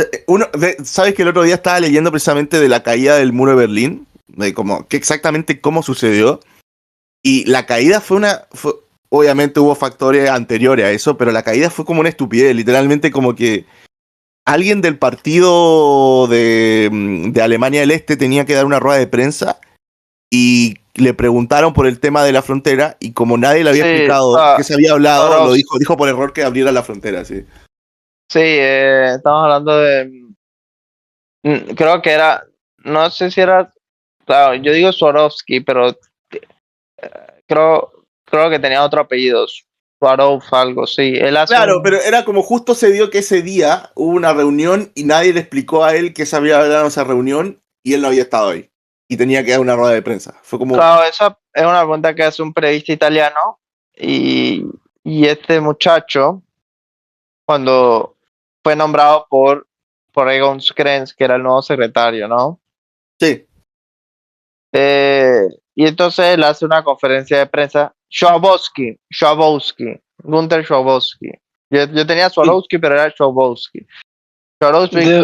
Speaker 1: ¿Sabes que el otro día estaba leyendo precisamente de la caída del muro de Berlín? De exactamente cómo sucedió. Y la caída obviamente hubo factores anteriores a eso, pero la caída fue como una estupidez. Literalmente como que alguien del partido de Alemania del Este tenía que dar una rueda de prensa y le preguntaron por el tema de la frontera, y como nadie le había explicado qué se había hablado, dijo por error que abriera la frontera, sí.
Speaker 4: Sí, estamos hablando de, creo que era, no sé si era, claro, yo digo Swarovski, pero creo que tenía otro apellido, Swarov algo, sí.
Speaker 1: Claro, pero era como justo se dio que ese día hubo una reunión y nadie le explicó a él que se había hablado en esa reunión y él no había estado ahí. Y tenía que dar una rueda de prensa. Fue como...
Speaker 4: Claro, esa es una pregunta que hace un periodista italiano, y este muchacho, cuando fue nombrado por Egon Krenz, que era el nuevo secretario, ¿no?
Speaker 1: Sí.
Speaker 4: Y entonces él hace una conferencia de prensa. Gunther Schabowski. Yo tenía Swarovski, pero era Schabowski.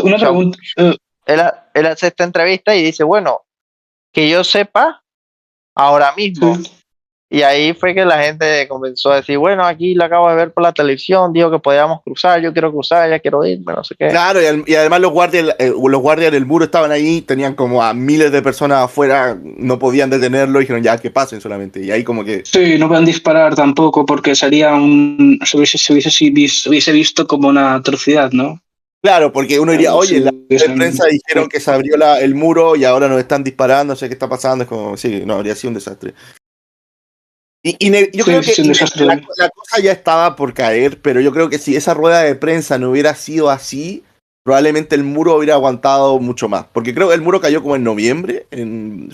Speaker 3: Una pregunta.
Speaker 4: Él hace esta entrevista y dice, bueno, que yo sepa ahora mismo. Sí. Y ahí fue que la gente comenzó a decir, bueno, aquí lo acabo de ver por la televisión, dijo que podíamos cruzar, yo quiero cruzar, ya quiero irme, no sé qué.
Speaker 1: Claro, y además los guardias del muro estaban ahí, tenían como a miles de personas afuera, no podían detenerlo, y dijeron ya que pasen solamente, y ahí como que...
Speaker 3: Sí, no pueden disparar tampoco porque sería se hubiese visto como una atrocidad, ¿no?
Speaker 1: Claro, porque uno diría, oye, la prensa dijeron que se abrió el muro y ahora nos están disparando, no sé qué está pasando, es como, sí, no, habría sido un desastre. Yo creo que la cosa ya estaba por caer, pero yo creo que si esa rueda de prensa no hubiera sido así, probablemente el muro hubiera aguantado mucho más. Porque creo que el muro cayó como en noviembre,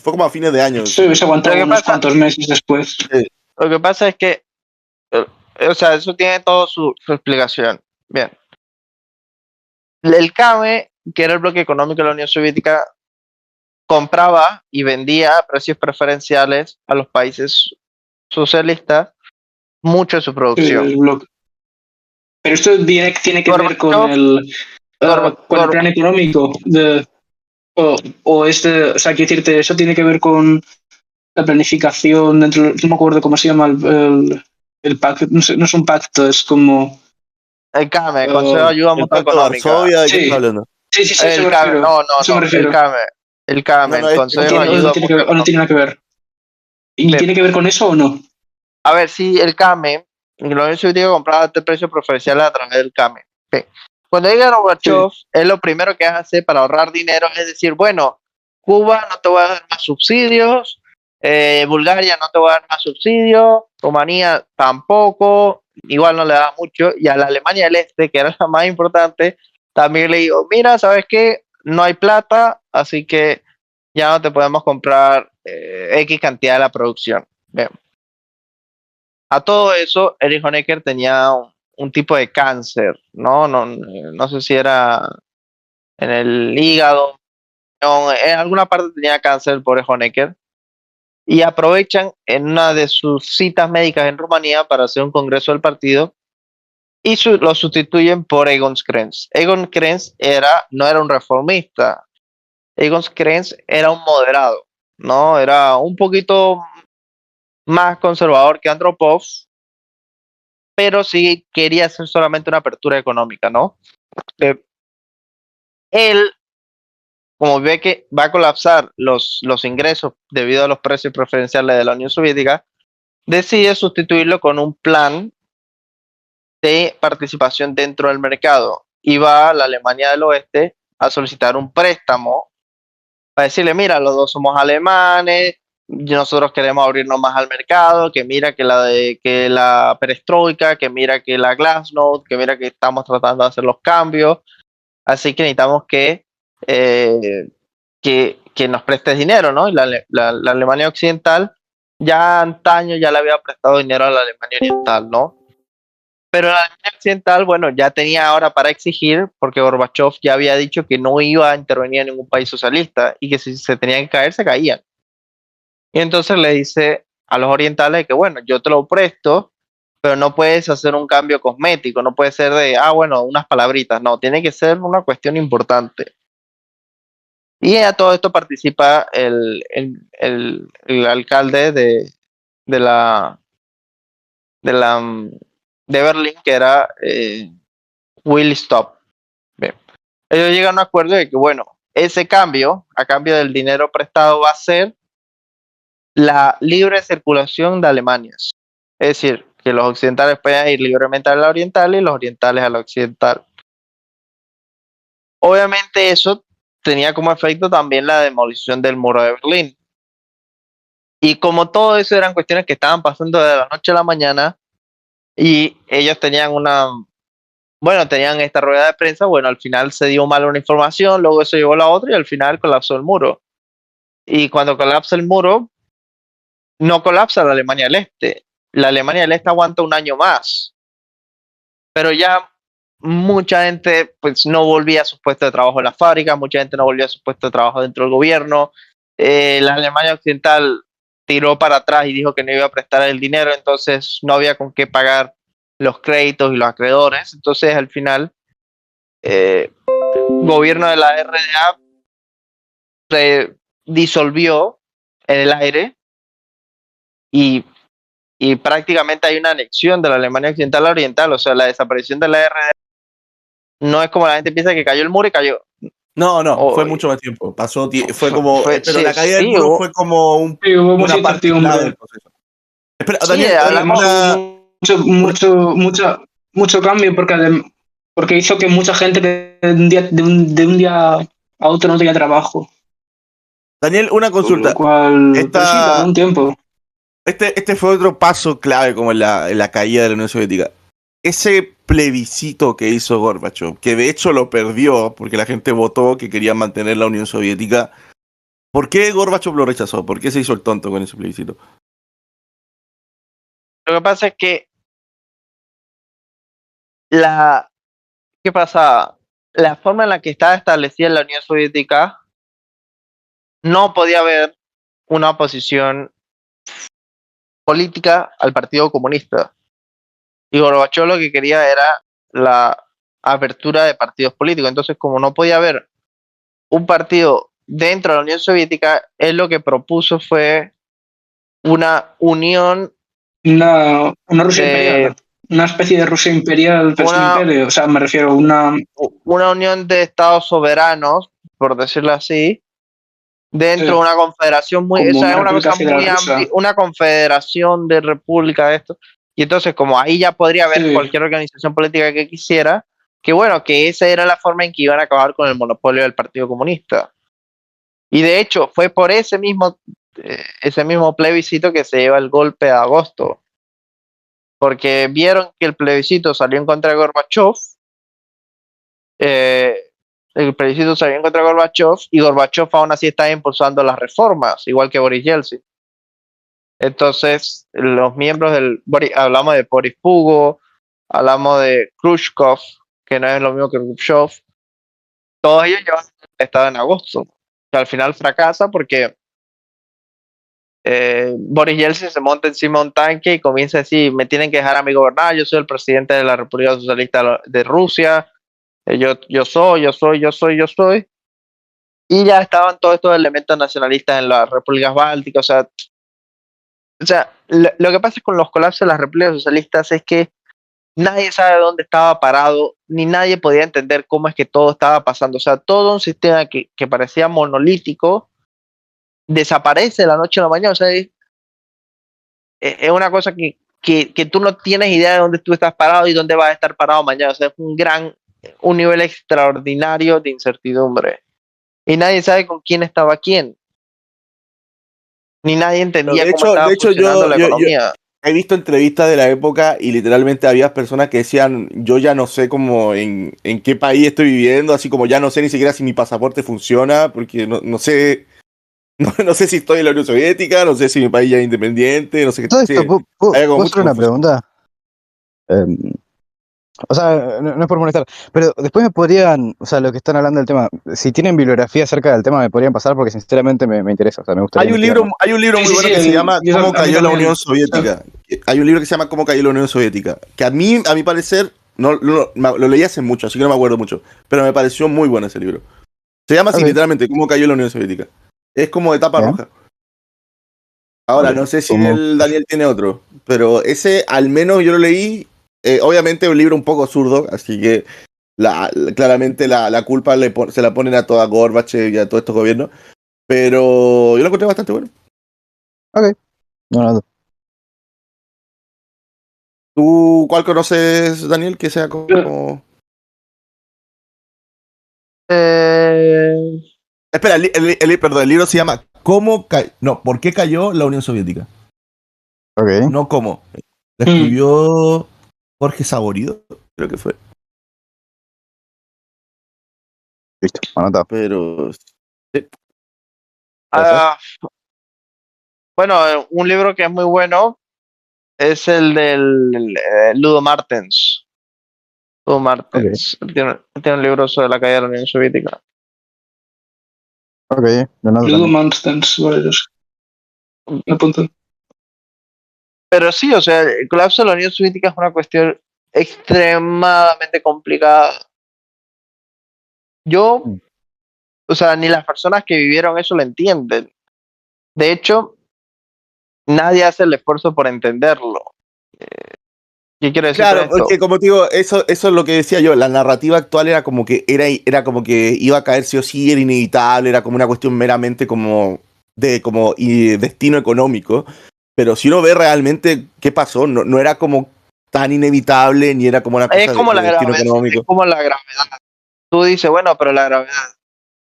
Speaker 1: fue como a fines de año.
Speaker 3: Sí, hubiese aguantado unos cuantos meses después.
Speaker 4: Lo que pasa es que, o sea, eso tiene toda su explicación. Bien. El CAME, que era el bloque económico de la Unión Soviética, compraba y vendía a precios preferenciales a los países socialistas mucho de su producción.
Speaker 3: Pero esto tiene que ver con el plan económico o o sea, quiero decirte, eso tiene que ver con la planificación dentro, no me acuerdo cómo se llama el pacto, no es un pacto, es como
Speaker 4: el CAME, el Consejo de Ayuda Mutua Económica.
Speaker 1: Varsovia, ¿de qué estás hablando?
Speaker 3: Sí,
Speaker 4: el CAME, el CAME, el Consejo de Ayuda Mutua Económica.
Speaker 3: No tiene nada que ver. ¿Y tiene que ver con eso o no?
Speaker 4: A ver, sí, el CAME, la Unión Soviética compraba este precio preferencial a través del CAME. Cuando llega Gorbachev, es lo primero que hace para ahorrar dinero, es decir, bueno, Cuba no te voy a dar más subsidios, Bulgaria no te voy a dar más subsidios, Rumanía tampoco, igual no le da mucho, y a la Alemania del Este, que era la más importante, también le digo, mira, ¿sabes qué? No hay plata, así que ya no te podemos comprar X cantidad de la producción. Bien. A todo eso, Erich Honecker tenía un tipo de cáncer, no sé si era en el hígado, en alguna parte tenía cáncer por Honecker, y aprovechan en una de sus citas médicas en Rumanía para hacer un congreso del partido y lo sustituyen por Egon Krenz. Egon Krenz no era un reformista, Egon Krenz era un moderado, ¿no? Era un poquito más conservador que Andropov, pero sí quería hacer solamente una apertura económica, ¿no? Él, como ve que va a colapsar los ingresos debido a los precios preferenciales de la Unión Soviética, decide sustituirlo con un plan de participación dentro del mercado y va a la Alemania del Oeste a solicitar un préstamo para decirle, mira, los dos somos alemanes, nosotros queremos abrirnos más al mercado, que mira que la perestroika, que mira que la glasnost, que mira que estamos tratando de hacer los cambios, así que necesitamos que nos prestes dinero, ¿no? Y la Alemania Occidental ya antaño ya le había prestado dinero a la Alemania Oriental, ¿no? Pero la Alemania Occidental, bueno, ya tenía ahora para exigir, porque Gorbachev ya había dicho que no iba a intervenir en ningún país socialista y que si se tenían que caer, se caían. Y entonces le dice a los orientales que, bueno, yo te lo presto, pero no puedes hacer un cambio cosmético, no puede ser de, bueno, unas palabritas, no, tiene que ser una cuestión importante. Y a todo esto participa el alcalde de Berlín, que era Willy Stop. Bien. Ellos llegan a un acuerdo de que, bueno, ese cambio, a cambio del dinero prestado, va a ser la libre circulación de Alemania. Es decir, que los occidentales puedan ir libremente a la oriental y los orientales a la occidental. Obviamente eso tenía como efecto también la demolición del muro de Berlín. Y como todo eso eran cuestiones que estaban pasando de la noche a la mañana y ellos tenían tenían esta rueda de prensa, bueno, al final se dio mal una información, luego eso llegó a la otra y al final colapsó el muro. Y cuando colapsa el muro, no colapsa la Alemania del Este. La Alemania del Este aguanta un año más. Pero ya mucha gente pues no volvía a sus puestos de trabajo en las fábricas, mucha gente no volvía a sus puestos de trabajo dentro del gobierno. La Alemania Occidental tiró para atrás y dijo que no iba a prestar el dinero, entonces no había con qué pagar los créditos y los acreedores. Entonces al final gobierno de la RDA se disolvió en el aire y prácticamente hay una anexión de la Alemania Occidental a Oriental, o sea, la desaparición de la RDA no es como la gente piensa que cayó el muro y cayó.
Speaker 1: No, fue mucho más tiempo. Fue como. Pero la caída del muro fue como una parte clave del proceso.
Speaker 3: Espera, Daniel, mucho cambio porque hizo que mucha gente de un día a otro no tenía trabajo.
Speaker 1: Daniel, una consulta.
Speaker 3: Un tiempo.
Speaker 1: Este fue otro paso clave como en la caída de la Unión Soviética. Ese plebiscito que hizo Gorbachev, que de hecho lo perdió porque la gente votó que quería mantener la Unión Soviética, ¿por qué Gorbachev lo rechazó? ¿Por qué se hizo el tonto con ese plebiscito?
Speaker 4: Lo que pasa es que ¿qué pasa? La forma en la que estaba establecida la Unión Soviética no podía haber una oposición política al Partido Comunista. Y Gorbachov lo que quería era la apertura de partidos políticos. Entonces, como no podía haber un partido dentro de la Unión Soviética, él lo que propuso fue una unión.
Speaker 3: Una Rusia imperial. Una especie de Rusia imperial, pero sin imperio. O sea, me refiero a
Speaker 4: una unión de estados soberanos, por decirlo así, dentro de una confederación muy. Esa es una cosa muy amplia, una confederación de república de esto. Y entonces, como ahí ya podría haber cualquier organización política que quisiera, que bueno, que esa era la forma en que iban a acabar con el monopolio del Partido Comunista. Y de hecho, fue por ese mismo plebiscito que se lleva el golpe de agosto. Porque vieron que el plebiscito salió en contra de Gorbachov. El plebiscito salió en contra de Gorbachov y Gorbachov aún así está impulsando las reformas, igual que Boris Yeltsin. Entonces, los miembros hablamos de Boris Pugo, hablamos de Khrushchev, que no es lo mismo que Khrushchev, todos ellos llevan estado en agosto, que al final fracasa porque Boris Yeltsin se monta encima de un tanque y comienza a decir, me tienen que dejar a mí gobernar, yo soy el presidente de la República Socialista de Rusia, yo soy. Y ya estaban todos estos elementos nacionalistas en las repúblicas bálticas, o sea, lo que pasa con los colapsos de las repúblicas socialistas es que nadie sabe dónde estaba parado, ni nadie podía entender cómo es que todo estaba pasando. O sea, todo un sistema que parecía monolítico desaparece de la noche a la mañana. O sea, es una cosa que tú no tienes idea de dónde tú estás parado y dónde vas a estar parado mañana. O sea, es un nivel extraordinario de incertidumbre. Y nadie sabe con quién estaba quién. Ni nadie entendía cómo estaba funcionando la economía.
Speaker 1: He visto entrevistas de la época y literalmente había personas que decían, yo ya no sé cómo en qué país estoy viviendo, así como ya no sé ni siquiera si mi pasaporte funciona, porque no sé no sé si estoy en la Unión Soviética, no sé si mi país ya es independiente, no sé qué.
Speaker 2: Todo esto, ¿puedo hacer una pregunta? O sea, no es por molestar, pero después me podrían, o sea, lo que están hablando del tema, si tienen bibliografía acerca del tema, me podrían pasar porque sinceramente me interesa, o sea, me gustaría.
Speaker 1: Hay un libro muy bueno que se llama ¿Cómo cayó la Unión Soviética? Hay un libro que se llama ¿Cómo cayó la Unión Soviética? Que a mi parecer, lo leí hace mucho, así que no me acuerdo mucho, pero me pareció muy bueno ese libro. Se llama así literalmente, ¿Cómo cayó la Unión Soviética? Es como de tapa roja. Ahora, no sé si el Daniel tiene otro, pero ese al menos yo lo leí. Obviamente es un libro un poco zurdo, así que claramente la culpa se la ponen a toda Gorbachev y a todos estos gobiernos, pero yo lo encontré bastante bueno.
Speaker 2: Ok. No.
Speaker 1: ¿Tú cuál conoces, Daniel, que sea como...? Espera, perdón, el libro se llama ¿Por qué cayó la Unión Soviética?
Speaker 2: Ok.
Speaker 1: No cómo. Lo escribió Jorge Saborido, creo que fue.
Speaker 2: Listo, anotado.
Speaker 1: Pero... Sí.
Speaker 4: Bueno, un libro que es muy bueno es el del Ludo Martens. Ludo Martens. Tiene un libro sobre la caída de la Unión Soviética.
Speaker 2: Ok,
Speaker 3: Ludo Martens, me apunto.
Speaker 4: Pero sí, o sea, el colapso de la Unión Soviética es una cuestión extremadamente complicada. O sea, ni las personas que vivieron eso lo entienden. De hecho, nadie hace el esfuerzo por entenderlo. ¿Qué quiero decir?
Speaker 1: Claro, porque como te digo, eso es lo que decía yo, la narrativa actual era como que como que iba a caer sí o sí, era inevitable, era como una cuestión meramente como destino económico. Pero si uno ve realmente qué pasó, no era como tan inevitable ni era como una cosa
Speaker 4: de destino económico. Es como la gravedad. Tú dices, bueno, pero la gravedad.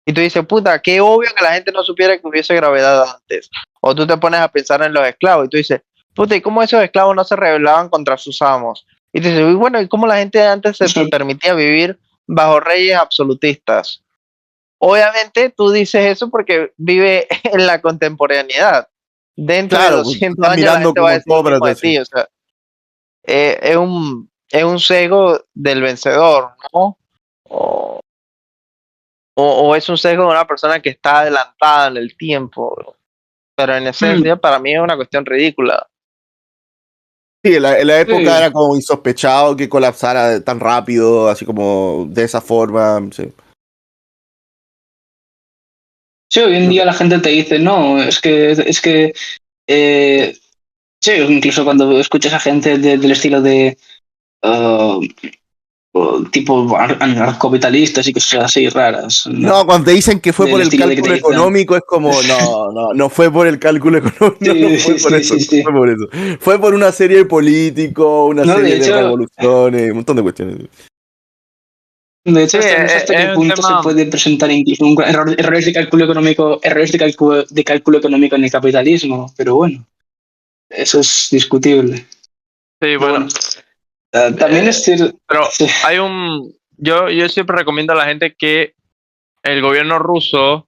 Speaker 4: Y tú dices, puta, qué obvio que la gente no supiera que hubiese gravedad antes. O tú te pones a pensar en los esclavos y tú dices, puta, ¿y cómo esos esclavos no se rebelaban contra sus amos? Y tú dices, y bueno, ¿y cómo la gente antes se permitía vivir bajo reyes absolutistas? Obviamente tú dices eso porque vive en la contemporaneidad. Dentro de 200 años la gente va a decir mismo de ti. O sea, es un cego del vencedor, ¿no? o es un sesgo de una persona que está adelantada en el tiempo, pero en esencia para mí es una cuestión ridícula.
Speaker 1: Sí, en la época era como insospechado que colapsara tan rápido, así como de esa forma. Sí,
Speaker 3: hoy en día la gente te dice, no, es que sí, incluso cuando escuchas a gente del estilo de tipo anarcocapitalistas y cosas así raras.
Speaker 1: No, cuando te dicen que fue por el cálculo económico, es como, no fue por el cálculo económico, no fue por eso, no fue por eso. Fue por una serie de políticos, una serie de revoluciones, un montón de cuestiones.
Speaker 3: De hecho, hasta qué punto se puede presentar incluso errores de cálculo económico en el capitalismo, pero bueno, eso es discutible.
Speaker 4: Sí, bueno.
Speaker 3: También es cierto.
Speaker 4: Pero hay yo siempre recomiendo a la gente que el gobierno ruso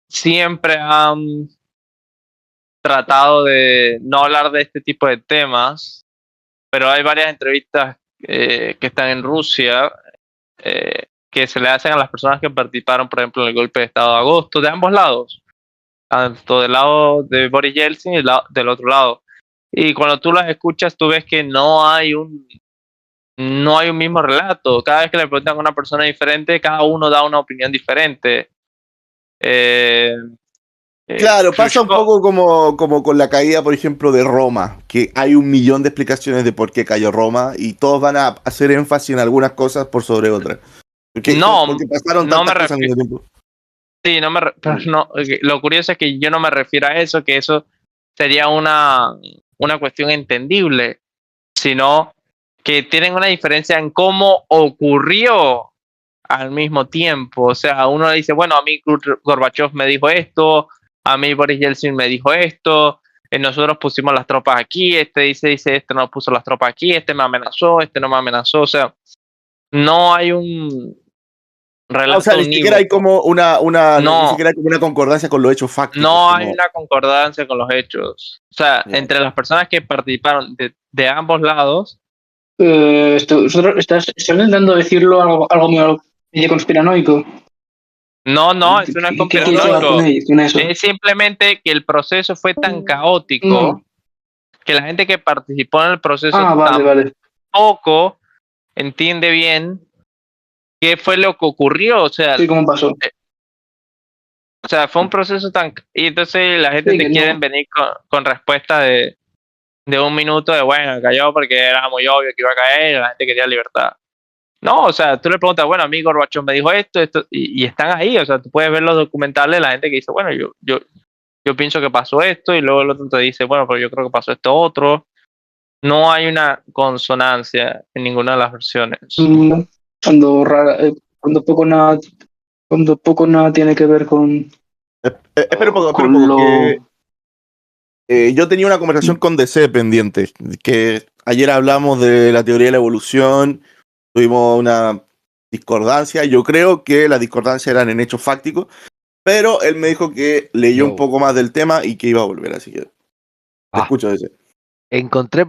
Speaker 4: siempre han tratado de no hablar de este tipo de temas, pero hay varias entrevistas que están en Rusia que se le hacen a las personas que participaron, por ejemplo, en el golpe de Estado de agosto, de ambos lados, tanto del lado de Boris Yeltsin y del otro lado. Y cuando tú las escuchas, tú ves que no hay un mismo relato. Cada vez que le preguntan a una persona diferente, cada uno da una opinión diferente.
Speaker 1: Claro, pasa un poco como con la caída, por ejemplo, de Roma, que hay 1.000.000 de explicaciones de por qué cayó Roma y todos van a hacer énfasis en algunas cosas por sobre otras. Porque pasaron tantas cosas al mismo tiempo.
Speaker 4: Sí, lo curioso es que yo no me refiero a eso, que eso sería una cuestión entendible, sino que tienen una diferencia en cómo ocurrió al mismo tiempo. O sea, uno dice, bueno, a mí Gorbachev me dijo esto, a mí Boris Yeltsin me dijo esto, nosotros pusimos las tropas aquí, dice, este no puso las tropas aquí, este me amenazó, este no me amenazó. O sea, no hay un relato.
Speaker 1: O sea, ni siquiera hay como ni siquiera hay como una concordancia con los hechos fácticos.
Speaker 4: No hay una concordancia con los hechos. O sea, entre las personas que participaron de ambos lados.
Speaker 3: ¿Estás intentando decirlo algo muy conspiranoico?
Speaker 4: No, eso no es conspiranoico. Es simplemente que el proceso fue tan caótico que la gente que participó en el proceso tampoco entiende bien qué fue lo que ocurrió. O sea,
Speaker 3: sí, ¿cómo pasó?
Speaker 4: O sea, fue un proceso tan... Y entonces la gente te quiere venir con respuesta de 1 minuto de, bueno, cayó porque era muy obvio que iba a caer y la gente quería libertad. No, o sea, tú le preguntas, bueno, a mí Gorbachev me dijo esto, y están ahí. O sea, tú puedes ver los documentales de la gente que dice, bueno, yo pienso que pasó esto, y luego el otro te dice, bueno, pero yo creo que pasó esto otro. No hay una consonancia en ninguna de las versiones.
Speaker 3: Cuando poco nada tiene que ver con...
Speaker 1: Espera un poco, que yo tenía una conversación con DC pendiente, que ayer hablamos de la teoría de la evolución, tuvimos una discordancia, yo creo que las discordancias eran en hechos fácticos, pero él me dijo que leyó un poco más del tema y que iba a volver, así que te escucho, DC.
Speaker 5: Encontré